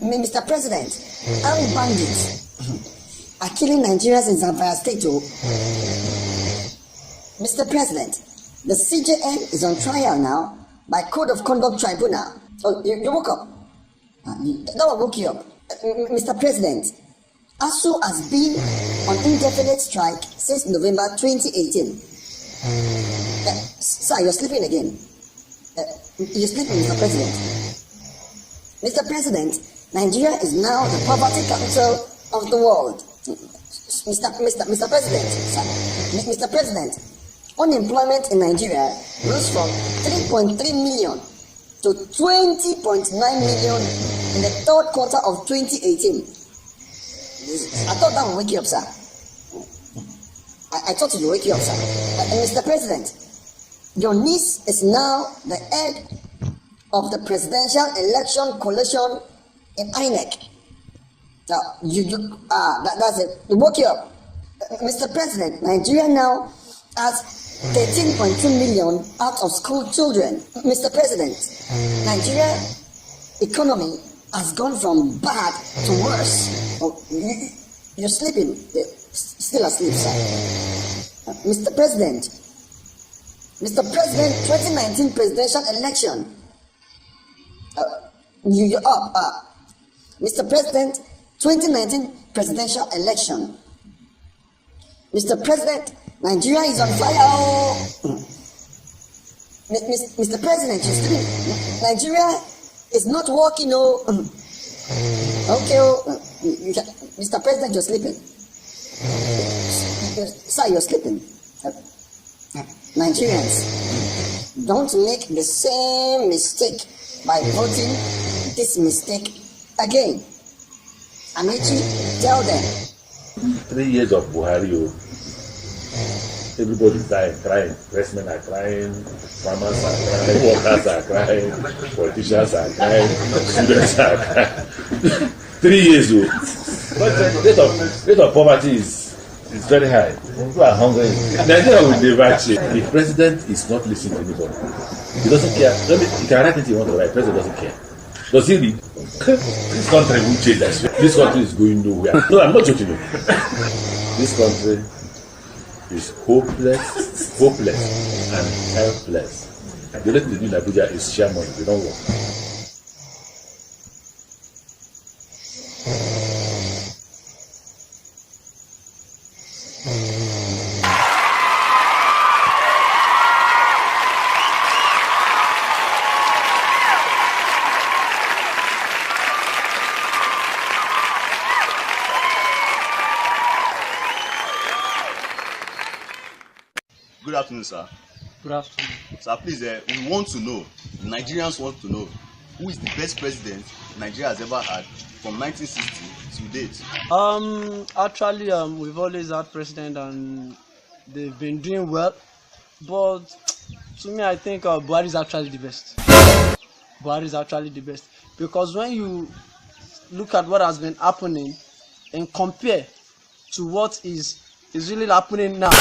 Mr. President, armed bandits are killing Nigerians in Zamfara State. Mr. President, the CJN is on trial now by Code of Conduct Tribunal. Oh, you woke up. That one woke you up. Mr. President, ASU has been on indefinite strike since November 2018. Sir, you're sleeping again. You're sleeping, Mr. President. Mr. President, Nigeria is now the poverty capital of the world. Mr. President, sir, Mr. President, unemployment in Nigeria rose from 3.3 million to 20.9 million in the third quarter of 2018. I thought that would wake you up, sir. I thought it would wake you up, sir. Mr. President, your niece is now the head of the Presidential Election Coalition in INEC. Now, that's it. It woke you up. Mr. President, Nigeria now has 13.2 million out of school children. Mr. President, Nigeria economy has gone from bad to worse. Oh, you're sleeping. Still asleep, sir. Mr. President, 2019 presidential election. You're up. Mr. President, 2019 presidential election. Mr. President, Nigeria is on fire. Mr. President, you sleep. Nigeria is not working. Okay. Mr. President, you're sleeping. Sir, you're sleeping. Nigerians, don't make the same mistake by voting this mistake again. Amechi, tell them. 3 years of Buhari, everybody's dying, crying. Pressmen are crying, farmers are crying, workers are crying, politicians are crying, students are crying. 3 years old. But the rate of poverty is very high. People are hungry. Nigeria will never change. The president is not listening to anybody. He doesn't care. He can write anything he wants to write. The president doesn't care. Does he read? This country will change. This country is going nowhere. No, I'm not joking. This country is hopeless and helpless. The only thing they do in Abuja is share money. They don't work. Good afternoon, sir. Good afternoon. Sir, please, we want to know, Nigerians want to know, who is the best president Nigeria has ever had from 1960 to date? Actually, we've always had president and they've been doing well, but to me, I think Buhari is actually the best. Buhari is actually the best because when you look at what has been happening and compare to what is really happening now.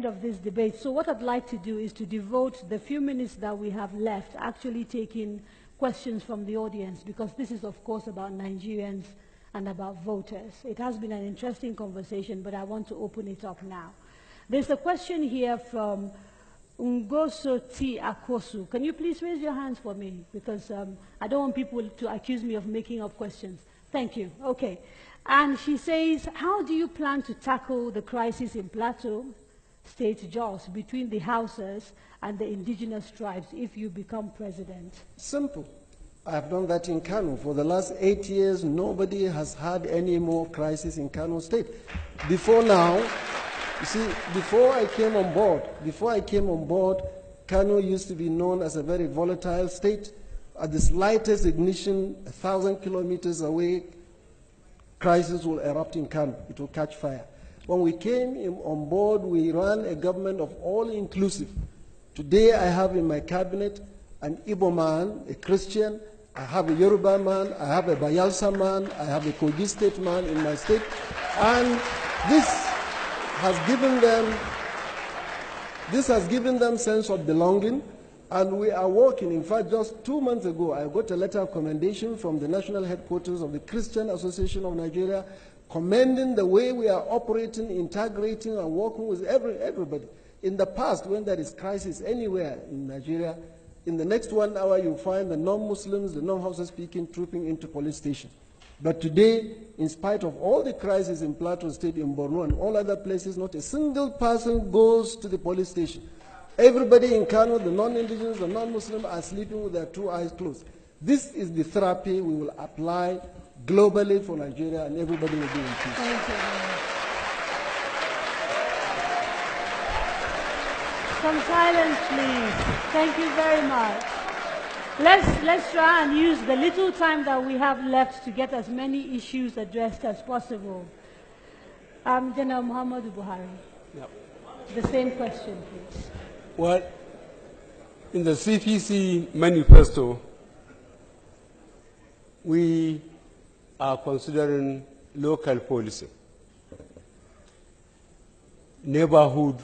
Of this debate. So what I'd like to do is to devote the few minutes that we have left actually taking questions from the audience, because this is of course about Nigerians and about voters. It has been an interesting conversation, but I want to open it up now. There's a question here from Ngoso T. Akosu. Can you please raise your hands for me? Because I don't want people to accuse me of making up questions. Thank you. Okay. And she says, how do you plan to tackle the crisis in Plateau State, Jos, between the Hausas and the indigenous tribes if you become president? Simple. I have done that in Kano. For the last 8 years, nobody has had any more crisis in Kano State. Before now, you see, before I came on board, Kano used to be known as a very volatile state. At the slightest ignition, 1,000 kilometers away, crisis will erupt in Kano. It will catch fire. When we came on board, we ran a government of all inclusive. Today, I have in my cabinet an Igbo man, a Christian, I have a Yoruba man, I have a Bayelsa man, I have a Kogi State man in my state, and this has given them sense of belonging, and we are working. In fact, just 2 months ago, I got a letter of commendation from the national headquarters of the Christian Association of Nigeria, commending the way we are operating, integrating, and working with everybody. In the past, when there is crisis anywhere in Nigeria, in the next 1 hour, you'll find the non-Muslims, the non-Hausa speaking, trooping into police station. But today, in spite of all the crises in Plateau State, in Borno, and all other places, not a single person goes to the police station. Everybody in Kano, the non-indigenous, the non-Muslim, are sleeping with their 2 eyes closed. This is the therapy we will apply globally for Nigeria, and everybody will be in peace. Thank you. Some silence, please. Thank you very much. Let's try and use the little time that we have left to get as many issues addressed as possible. General Muhammadu Buhari. Yep. The same question, please. Well, in the CPC manifesto, we are considering local policy, neighborhood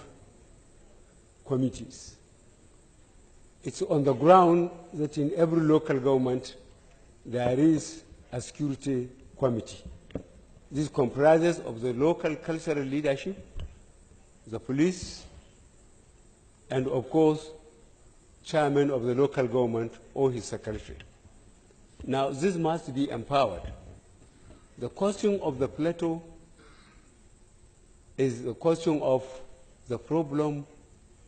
committees. It's on the ground that in every local government there is a security committee. This comprises of the local cultural leadership, the police, and of course, chairman of the local government or his secretary. Now, this must be empowered. The question of the plateau is the question of the problem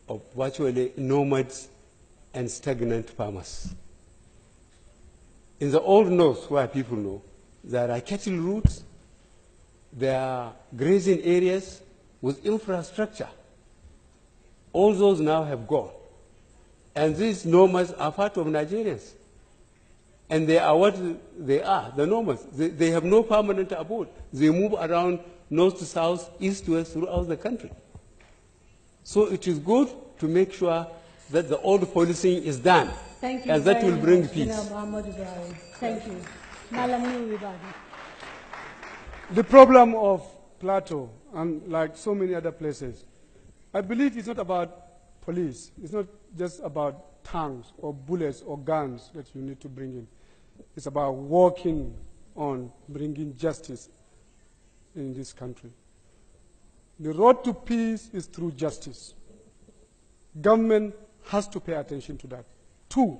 of virtually nomads and stagnant farmers. In the old north, where people know, there are cattle routes, there are grazing areas with infrastructure. All those now have gone. And these nomads are part of Nigerians. And they are what they are, the nomads. They have no permanent abode. They move around north to south, east to west throughout the country. So it is good to make sure that the old policing is done. Thank you and that will bring much, peace. Thank you. Malam Nuribadi. The problem of Plateau, and like so many other places, I believe it's not about police. It's not just about tanks or bullets or guns that you need to bring in. It's about working on bringing justice in this country. The road to peace is through justice. Government has to pay attention to that. 2,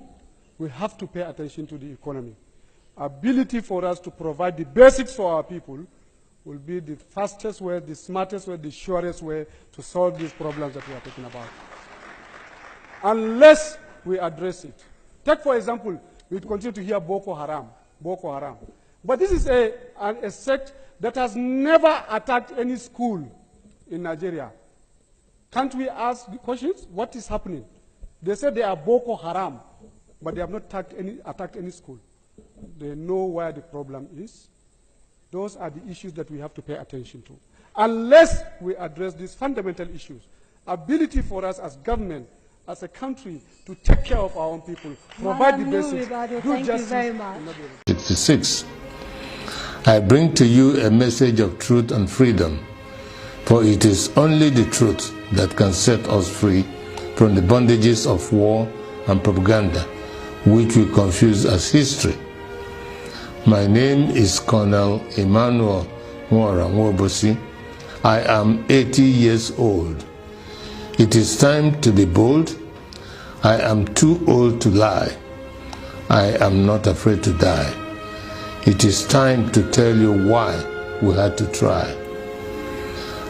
we have to pay attention to the economy. Ability for us to provide the basics for our people will be the fastest way, the smartest way, the surest way to solve these problems that we are talking about. Unless we address it. Take, for example, we continue to hear Boko Haram. Boko Haram. But this is a sect that has never attacked any school in Nigeria. Can't we ask the questions? What is happening? They say they are Boko Haram, but they have not attacked any school. They know where the problem is. Those are the issues that we have to pay attention to. Unless we address these fundamental issues, ability for us as government, as a country, to take care of our own people, provide the basics, do justice. Thank you very much. 66. I bring to you a message of truth and freedom, for it is only the truth that can set us free from the bondages of war and propaganda, which we confuse as history. My name is Colonel Emmanuel Mwara Mwobosi. I am 80 years old. It is time to be bold. I am too old to lie. I am not afraid to die. It is time to tell you why we had to try.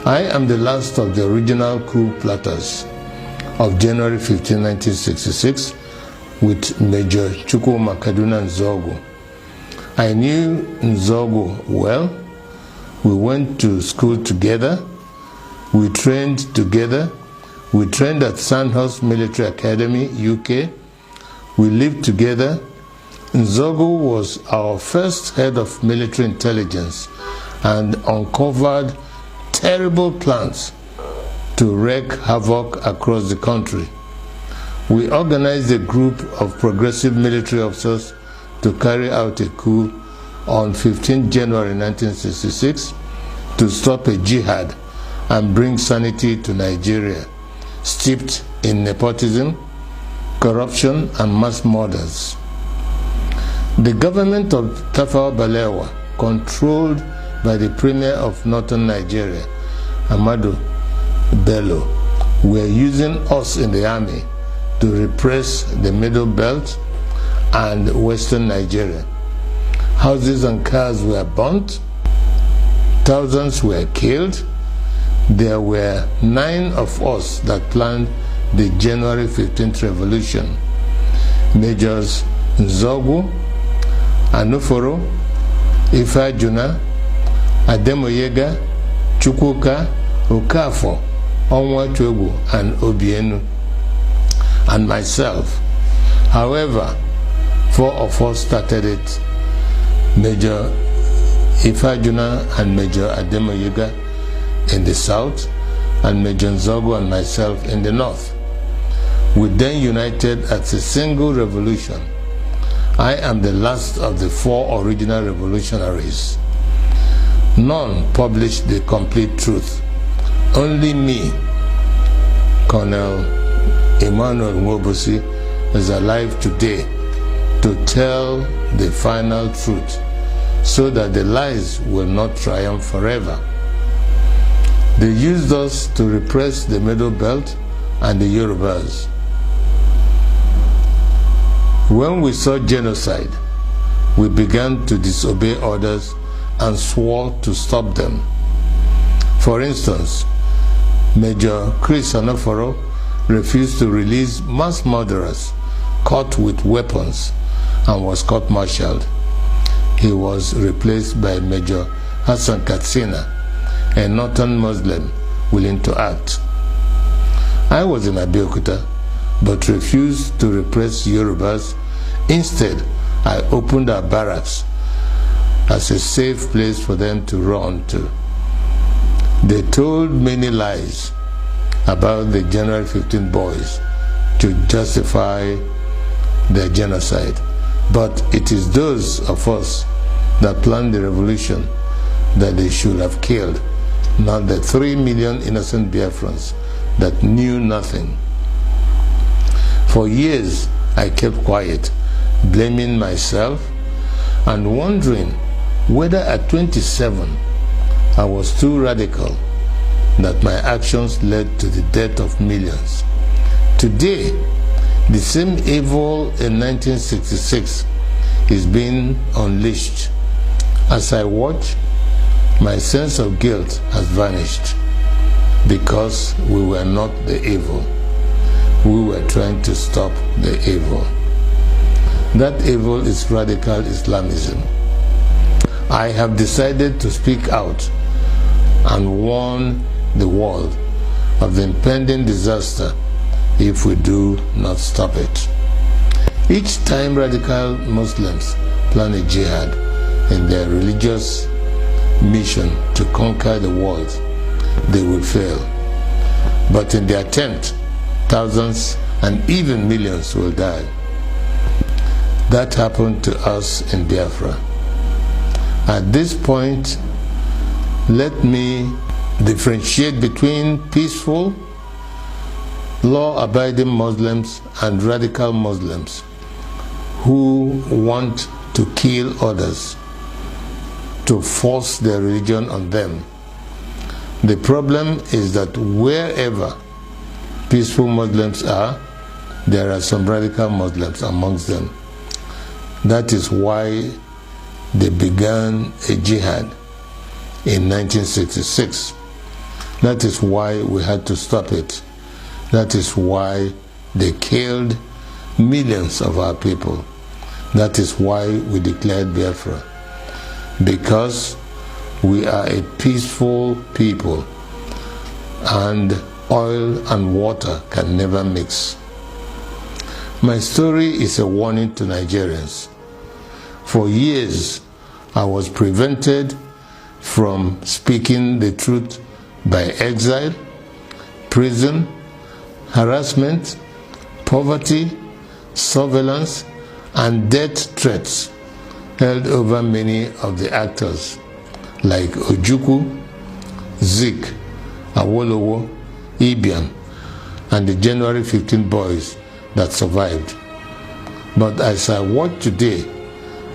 I am the last of the original coup plotters of January 15, 1966, with Major Chukwuma Kaduna Nzogu. I knew Nzogu well. We went to school together. We trained together. We trained at Sandhurst Military Academy, UK. We lived together. Nzogu was our first head of military intelligence and uncovered terrible plans to wreak havoc across the country. We organized a group of progressive military officers to carry out a coup on 15 January 1966 to stop a jihad and bring sanity to Nigeria, steeped in nepotism, corruption, and mass murders. The government of Tafawa Balewa, controlled by the Premier of Northern Nigeria, Ahmadu Bello, were using us in the army to repress the Middle Belt and Western Nigeria. Houses and cars were burnt, thousands were killed. There were 9 of us that planned the January 15th revolution. Majors Nzogu, Anuforo, Ifeajuna, Ademoyega, Chukwuka, Okafor, Onwatuegu, and Obienu, and myself. However, 4 of us started it, Major Ifeajuna and Major Ademoyega in the south, and Major Nzogu and myself in the north. We then united as a single revolution. I am the last of the 4 original revolutionaries. None published the complete truth. Only me, Colonel Emmanuel Nwobosi, is alive today to tell the final truth so that the lies will not triumph forever. They used us to repress the Middle Belt and the Yorubas. When we saw genocide, we began to disobey orders and swore to stop them. For instance, Major Chris Anoforo refused to release mass murderers caught with weapons and was court-martialed. He was replaced by Major Hassan Katsina, a northern Muslim willing to act. I was in Abeokuta, but refused to repress Yorubas. Instead, I opened our barracks as a safe place for them to run to. They told many lies about the January 15 boys to justify their genocide. But it is those of us that planned the revolution that they should have killed, not the 3 million innocent Biafrans that knew nothing. For years, I kept quiet, blaming myself and wondering whether at 27 I was too radical, that my actions led to the death of millions. Today, the same evil in 1966 is being unleashed. As I watch, my sense of guilt has vanished because we were not the evil. We were trying to stop the evil. That evil is radical Islamism. I have decided to speak out and warn the world of the impending disaster if we do not stop it. Each time radical Muslims plan a jihad in their religious mission to conquer the world, they will fail. But in the attempt, thousands and even millions will die. That happened to us in Biafra. At this point, let me differentiate between peaceful, law-abiding Muslims and radical Muslims who want to kill others, to force their religion on them. The problem is that wherever peaceful Muslims are, there are some radical Muslims amongst them. That is why they began a jihad in 1966. That is why we had to stop it. That is why they killed millions of our people. That is why we declared Biafra, because we are a peaceful people and oil and water can never mix. My story is a warning to Nigerians. For years, I was prevented from speaking the truth by exile, prison, harassment, poverty, surveillance, and death threats held over many of the actors like Ojukwu, Zik, Awolowo, Ibiam, and the January 15 boys that survived. But as I watch today,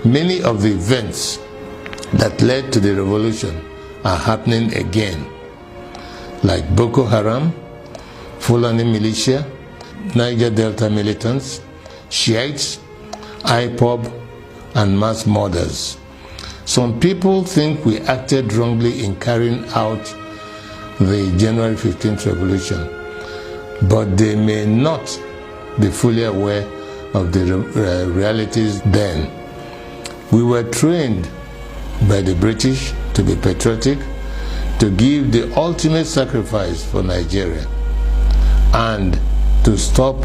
many of the events that led to the revolution are happening again, like Boko Haram, Fulani militia, Niger Delta militants, Shiites, IPOB, and mass murders. Some people think we acted wrongly in carrying out the January 15th revolution, but they may not be fully aware of the realities then. We were trained by the British to be patriotic, to give the ultimate sacrifice for Nigeria, and to stop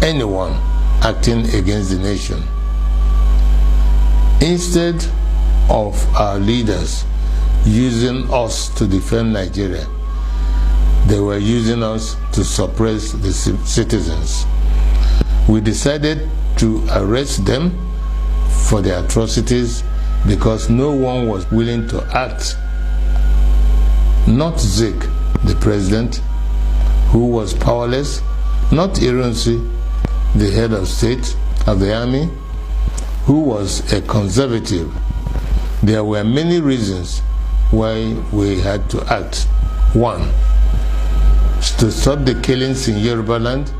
anyone acting against the nation. Instead of our leaders using us to defend Nigeria, they were using us to suppress the citizens. We decided to arrest them for their atrocities because no one was willing to act. Not Zik, the president, who was powerless, not Ironsi, the head of state of the army, who was a conservative. There were many reasons why we had to act. 1, to stop the killings in Yoruba land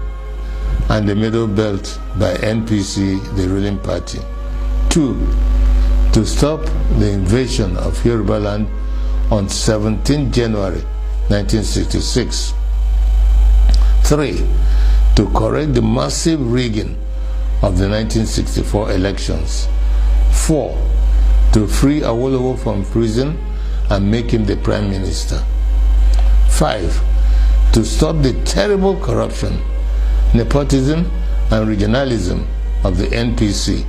and the Middle Belt by NPC, the ruling party. 2, to stop the invasion of Yoruba land on 17 January 1966. 3, to correct the massive rigging of the 1964 elections. 4, to free Awolowo from prison and make him the Prime Minister. 5, to stop the terrible corruption, nepotism, and regionalism of the NPC,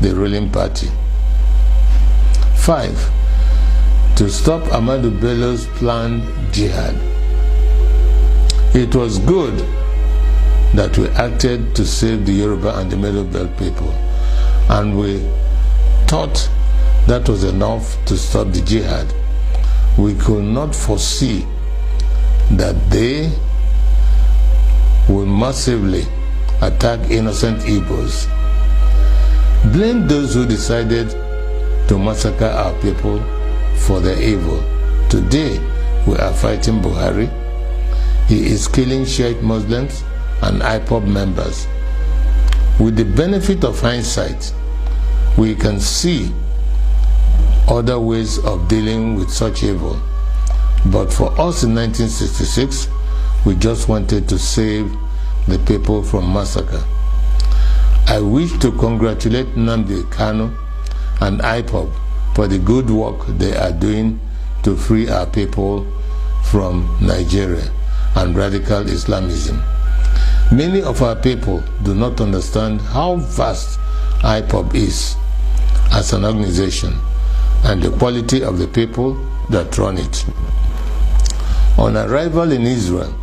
the ruling party. 5, to stop Ahmadu Bello's planned jihad. It was good that we acted to save the Yoruba and the Middle Belt people, and we thought that was enough to stop the jihad. We could not foresee that they would massively attack innocent Igbos. Blame those who decided to massacre our people for their evil. Today, we are fighting Buhari. He is killing Shiite Muslims and IPOB members. With the benefit of hindsight, we can see other ways of dealing with such evil. But for us in 1966, we just wanted to save the people from massacre. I wish to congratulate Nnamdi Kanu and IPOB for the good work they are doing to free our people from Nigeria and radical Islamism. Many of our people do not understand how vast IPOB is as an organization and the quality of the people that run it. On arrival in Israel,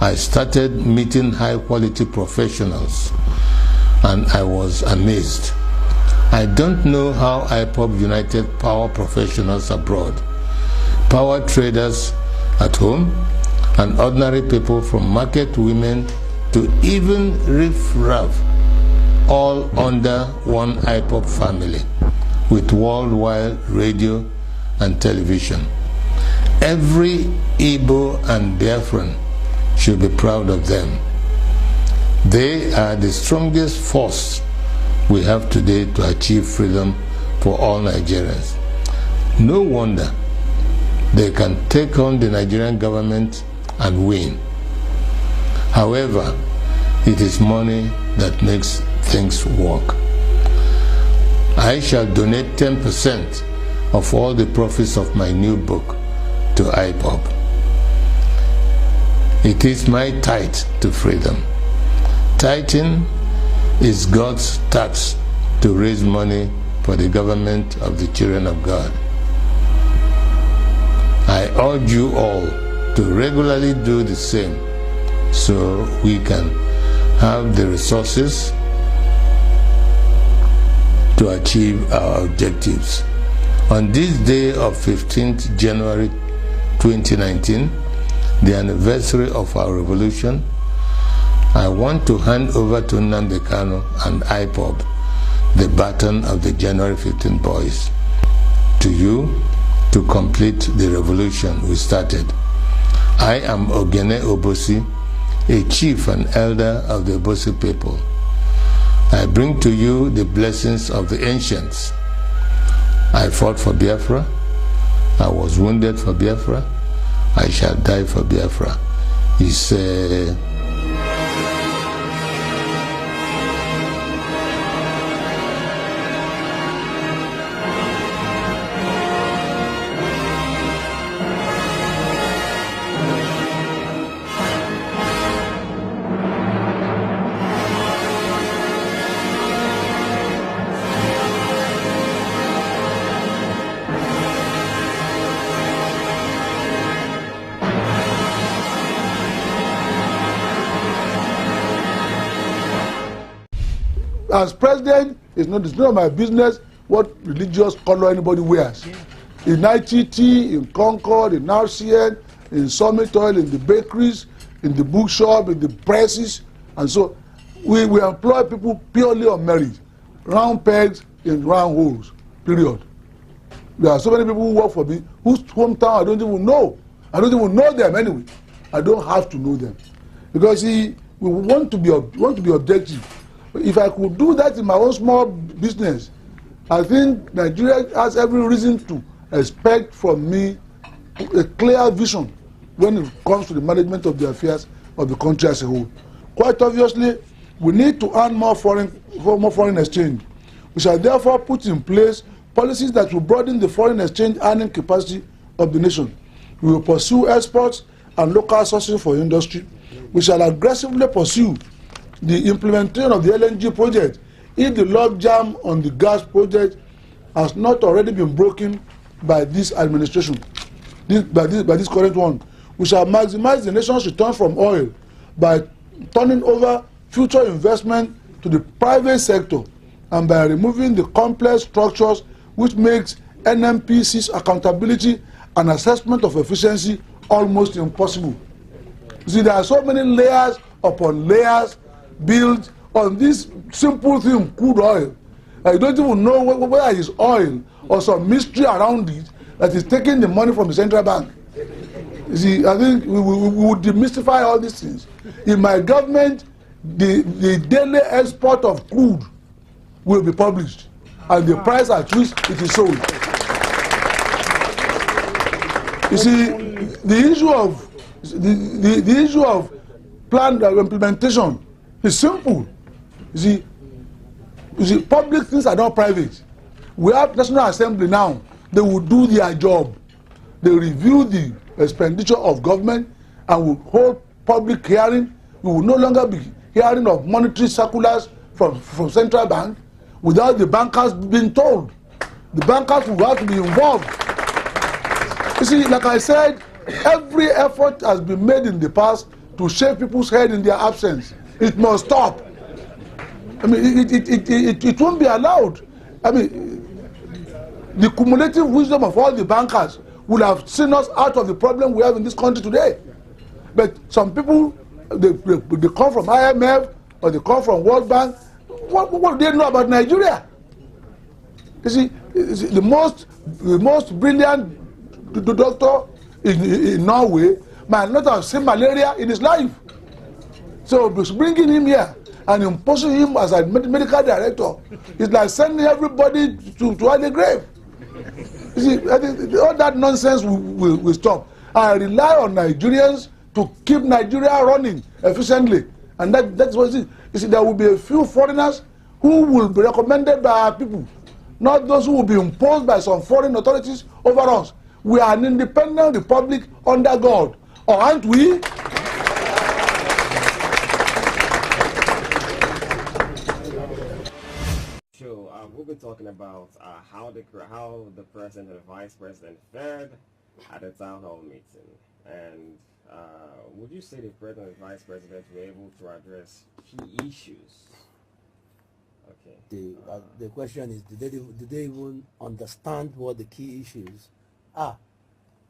I started meeting high-quality professionals, and I was amazed. I don't know how IPOB united power professionals abroad, power traders at home, and ordinary people from market women to even riff-raff, all under one IPOB family, with worldwide radio and television. Every Igbo and Biafran should be proud of them. They are the strongest force we have today to achieve freedom for all Nigerians. No wonder they can take on the Nigerian government and win. However, it is money that makes things work. I shall donate 10% of all the profits of my new book to IPOB. It is my tithe to freedom. Tithing is God's tax to raise money for the government of the children of God. I urge you all to regularly do the same so we can have the resources to achieve our objectives. On this day of 15th January 2019, the anniversary of our revolution, I want to hand over to Nnamdi Kanu and IPOB the baton of the January 15 boys. To you, to complete the revolution we started. I am Ogene Obosi, a chief and elder of the Obosi people. I bring to you the blessings of the ancients. I fought for Biafra. I was wounded for Biafra. I shall die for Biafra. He said, as president, it's not my business what religious color anybody wears. In ITT, in Concord, in RCN, in Summit Oil, in the bakeries, in the bookshop, in the presses, and so we employ people purely on merit. Round pegs in round holes, period. There are so many people who work for me whose hometown I don't even know. I don't even know them anyway. I don't have to know them. Because we want to be objective. If I could do that in my own small business, I think Nigeria has every reason to expect from me a clear vision when it comes to the management of the affairs of the country as a whole. Quite obviously, we need to earn more foreign exchange. We shall therefore put in place policies that will broaden the foreign exchange earning capacity of the nation. We will pursue exports and local sourcing for industry. We shall aggressively pursue the implementation of the LNG project if the logjam on the gas project has not already been broken by this administration, by this current one. We shall maximize the nation's return from oil by turning over future investment to the private sector and by removing the complex structures which makes NNPC's accountability and assessment of efficiency almost impossible. You see, there are so many layers upon layers built on this simple thing, crude oil. I don't even know whether it's oil or some mystery around it that is taking the money from the central bank. You see, I think we would demystify all these things. In my government, the daily export of crude will be published and the price at which it is sold. You see, the issue of planned implementation is simple. You see, public things are not private. We have National Assembly now. They will do their job. They review the expenditure of government and will hold public hearing. We will no longer be hearing of monetary circulars from central bank without the bankers being told. The bankers will have to be involved. You see, like I said, every effort has been made in the past to shave people's head in their absence. It must stop. I mean, it won't be allowed. I mean, the cumulative wisdom of all the bankers would have seen us out of the problem we have in this country today. But some people, they come from IMF or they come from World Bank. What do they know about Nigeria? You see, the most brilliant doctor in Norway might not have seen malaria in his life. So bringing him here and imposing him as a medical director is like sending everybody to the grave. You see, I think all that nonsense will stop. I rely on Nigerians to keep Nigeria running efficiently, and that's what it is. You see, there will be a few foreigners who will be recommended by our people, not those who will be imposed by some foreign authorities over us. We are an independent republic under God, or aren't we? Sure, we'll be talking about how the president and the vice president fared at the town hall meeting. And would you say the president and vice president were able to address key issues? Okay. The question is, did they even understand what the key issues are?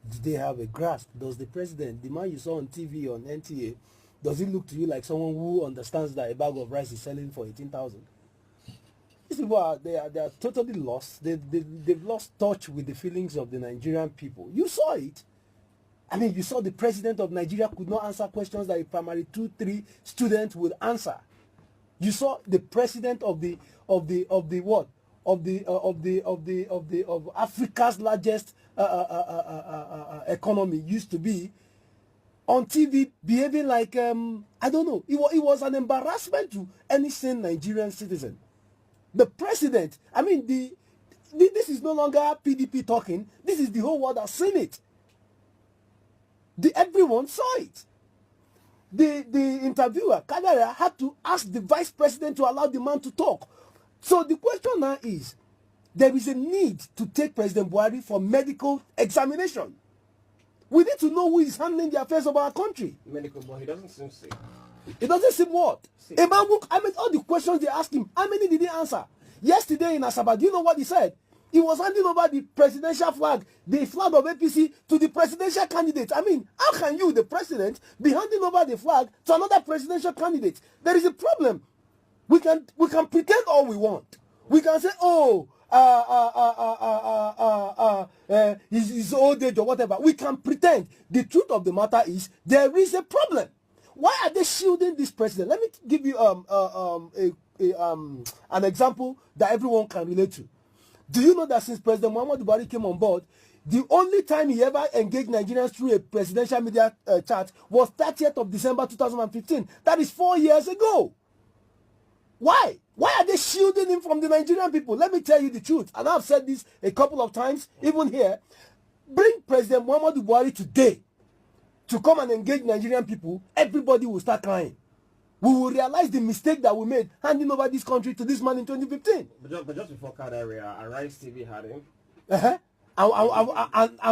Did they have a grasp? Does the president, the man you saw on TV, on NTA, does he look to you like someone who understands that a bag of rice is selling for 18,000? These people they are totally lost. They've lost touch with the feelings of the Nigerian people. You saw it. I mean, you saw the president of Nigeria could not answer questions that a primary 2-3 student would answer. You saw the president of Africa's largest economy used to be on TV behaving like I don't know. It was an embarrassment to any sane Nigerian citizen. The president, I mean, this is no longer PDP talking. This is the whole world has seen it. Everyone saw it. The interviewer, Kadara, had to ask the vice president to allow the man to talk. So the question now is, there is a need to take President Buhari for medical examination. We need to know who is handling the affairs of our country. Medical, but he doesn't seem sick. It doesn't seem what? A man who, I mean, all the questions they asked him, how many did he answer? Yesterday in Asaba, do you know what he said? He was handing over the presidential flag, the flag of APC, to the presidential candidate. I mean, how can you, the president, be handing over the flag to another presidential candidate? There is a problem. We can pretend all we want. We can say, oh, his old age or whatever. We can pretend. The truth of the matter is there is a problem. Why are they shielding this president? Let me give you an example that everyone can relate to. Do you know that since President Muhammadu Buhari came on board, the only time he ever engaged Nigerians through a presidential media chat was 30th of December 2015. That is 4 years ago. Why? Why are they shielding him from the Nigerian people? Let me tell you the truth. And I've said this a couple of times, even here. Bring President Muhammadu Buhari today to come and engage Nigerian people, everybody will start crying. We will realize the mistake that we made handing over this country to this man in 2015. But just before Kadari, Arise TV had him. And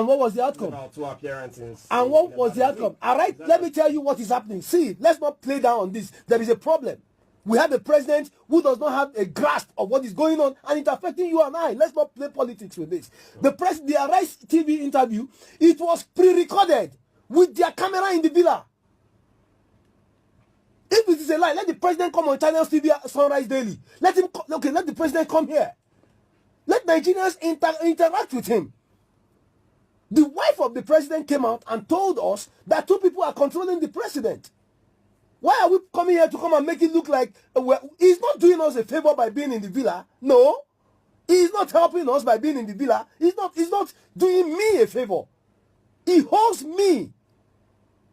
what was the outcome? About 2 appearances. And what was the outcome? All right, let me tell you what is happening. See, let's not play down on this. There is a problem. We have a president who does not have a grasp of what is going on, and it's affecting you and I. Let's not play politics with this. The Arise TV interview, it was pre-recorded with their camera in the villa. If it is a lie, let the president come on Channels TV Sunrise Daily. Let the president come here. Let Nigerians interact with him. The wife of the president came out and told us that 2 people are controlling the president. Why are we coming here to come and make it look like he's not doing us a favor by being in the villa? No. He's not helping us by being in the villa. He's not doing me a favor. He holds me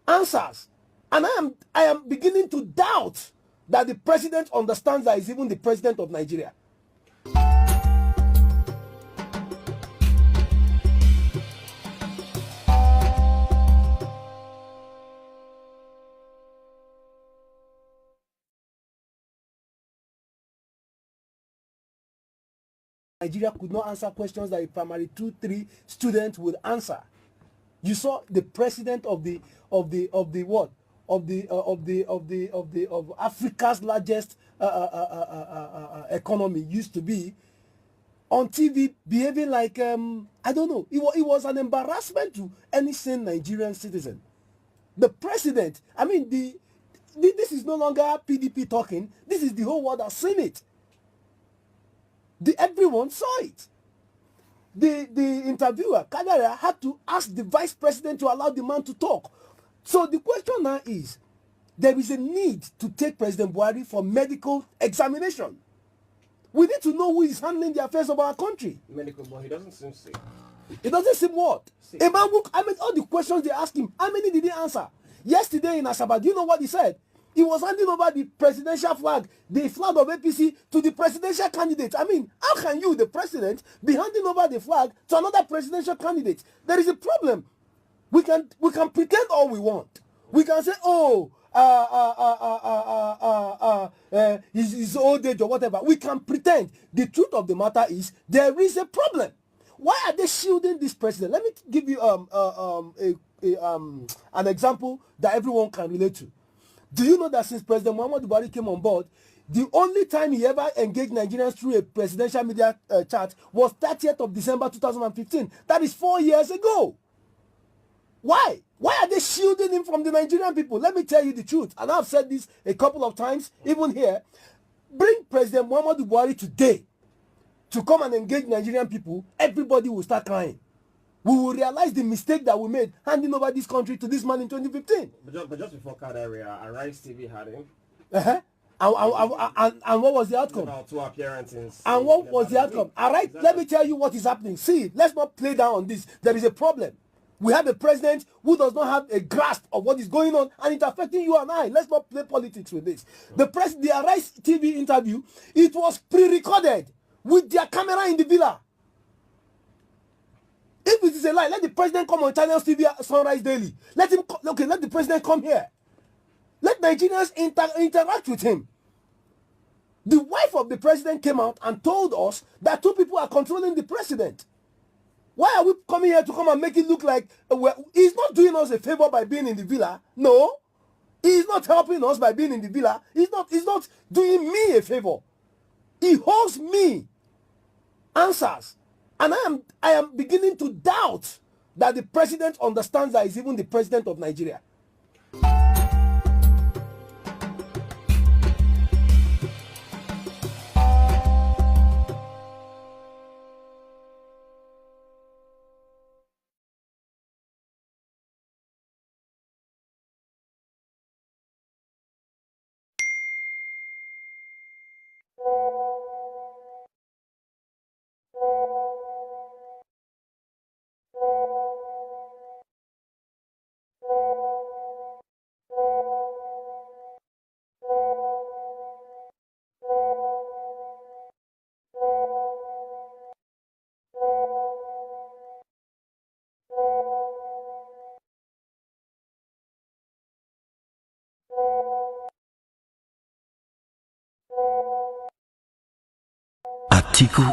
answers. And I am beginning to doubt that the president understands that he's even the president of Nigeria. Nigeria could not answer questions that a primary 2-3 student would answer. You saw the president of Africa's largest economy used to be on TV behaving like I don't know. It was an embarrassment to any sane Nigerian citizen. The president, I mean, this is no longer PDP talking. This is the whole world has seen it. Everyone saw it. The interviewer, Kadara, had to ask the vice president to allow the man to talk. So the question now is, there is a need to take President Buhari for medical examination. We need to know who is handling the affairs of our country. Medical, but he doesn't seem sick. It doesn't seem what? A man who, I mean, all the questions they asked him, how many did he answer? Yesterday in Asaba, do you know what he said? He was handing over the presidential flag, the flag of APC, to the presidential candidate. I mean, how can you, the president, be handing over the flag to another presidential candidate? There is a problem. We can pretend all we want. We can say, oh, his old age or whatever. We can pretend. The truth of the matter is there is a problem. Why are they shielding this president? Let me give you an example that everyone can relate to. Do you know that since President Muhammadu Buhari came on board, the only time he ever engaged Nigerians through a presidential media chat was 30th of December 2015. That is 4 years ago. Why? Why are they shielding him from the Nigerian people? Let me tell you the truth. And I've said this a couple of times, even here. Bring President Muhammadu Buhari today to come and engage Nigerian people, everybody will start crying. We will realize the mistake that we made handing over this country to this man in 2015. But just before Card Area, Arise TV had him. And what was the outcome? About 2 appearances. And what was the outcome? All right, let me tell you what is happening. See, let's not play down on this. There is a problem. We have a president who does not have a grasp of what is going on, and it's affecting you and I. Let's not play politics with this. The Arise TV interview, it was pre-recorded with their camera in the villa. If it is a lie, let the president come on Channels TV Sunrise Daily. Let the president come here. Let Nigerians interact with him. The wife of the president came out and told us that 2 people are controlling the president. Why are we coming here to come and make it look like he's not doing us a favor by being in the villa? No. He's not helping us by being in the villa. He's not doing me a favor. He holds me answers. And I am beginning to doubt that the president understands that he's even the president of Nigeria. Atiku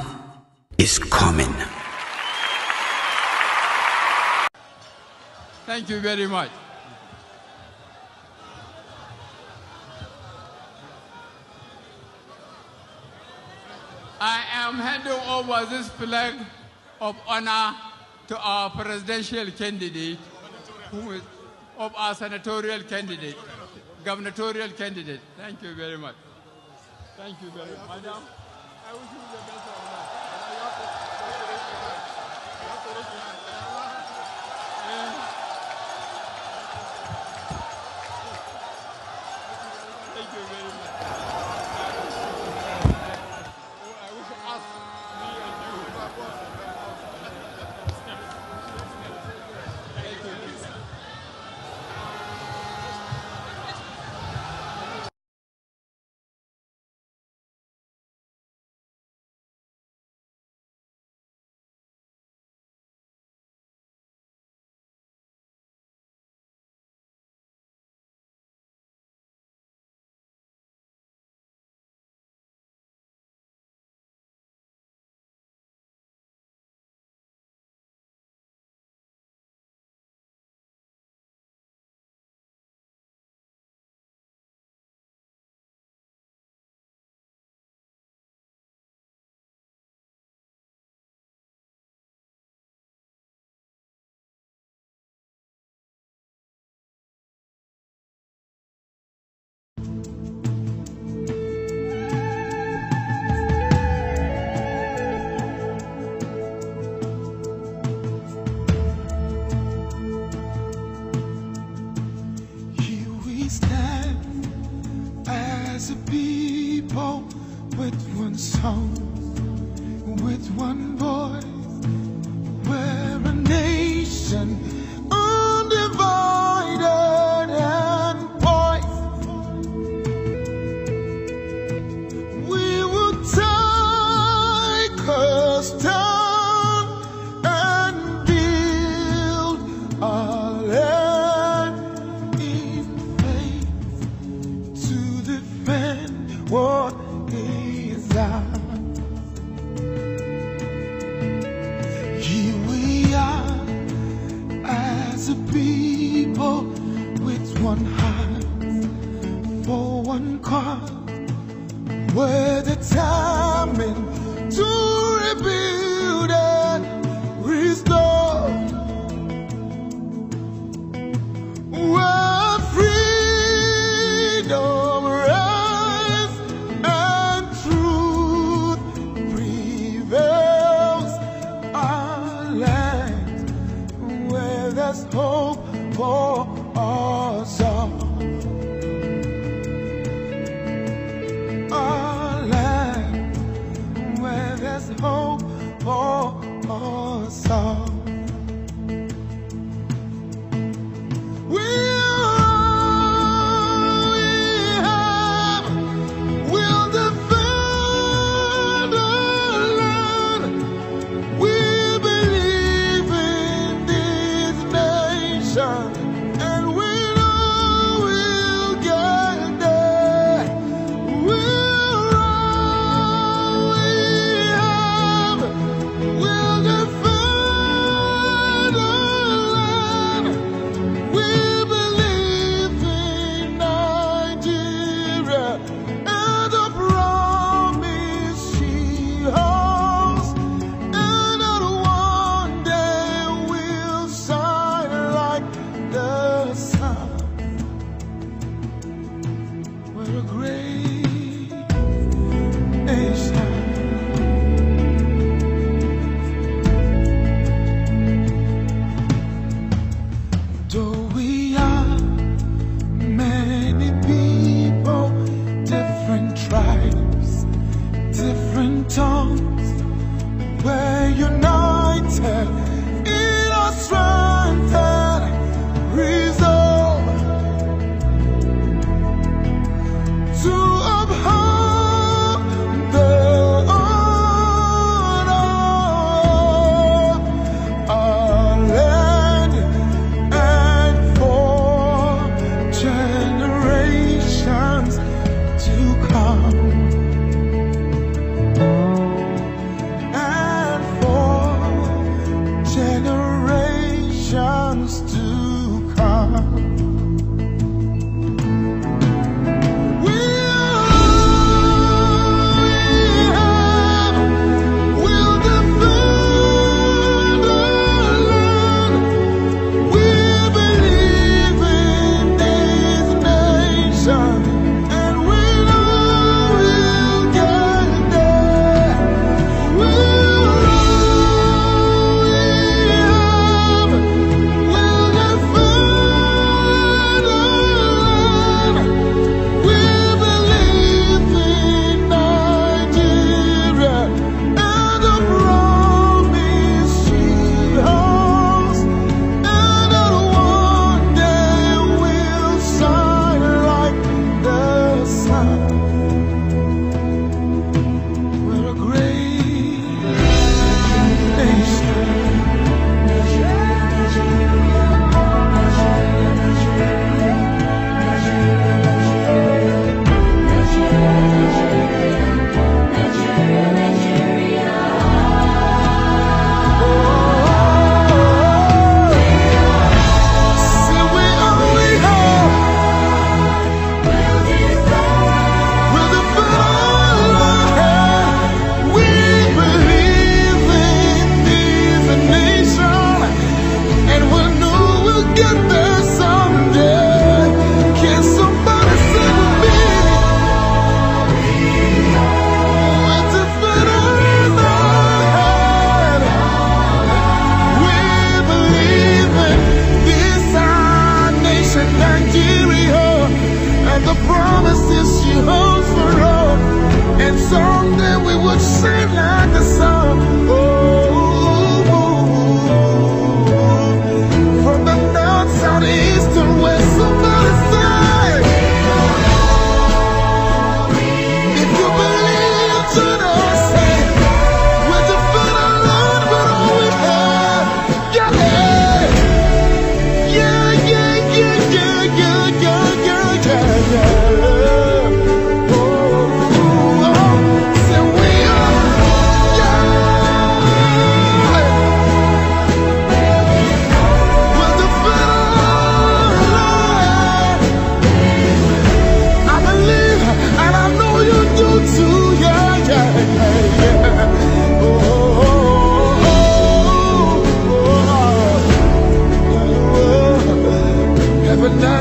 is coming. Thank you very much. I am handing over this flag of honor to our presidential candidate, who is of our senatorial candidate, gubernatorial candidate. Thank you very much. Thank you very much. Madam, I wish you the best of luck. Thank you very much. I wish us, me and you. Thank you. song with one voice. We're a nation undivided and poised as a people with one heart for one cause. We're determined to rebuild and restore. Where freedom reigns and truth prevails. Our land where there's hope for us all. Our land where there's hope for us all. We'll defend our land. We believe in this nation, and we know we'll get there. We'll defend our land. We believe in Nigeria and the promise she holds, and that one day we'll shine like the sun. We're a great nation. Though we are many people, different tribes, different tongues, we're united in our strength and resolve to uphold the honor of our land and for generations to come. And for generations to come. We'll defend our land. We believe in this nation, and we know we'll get there. We'll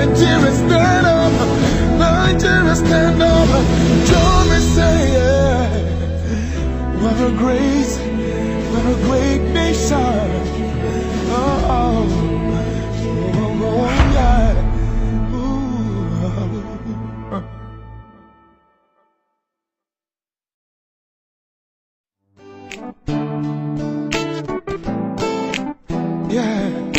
Nigeria stand up, Nigeria stand up. Join me say, yeah, what a great nation. Oh, yeah. Yeah.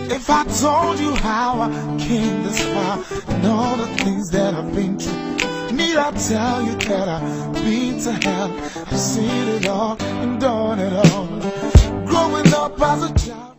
If I told you how I came this far and all the things that I've been through, need I tell you that I've been to hell? I've seen it all and done it all. Growing up as a child.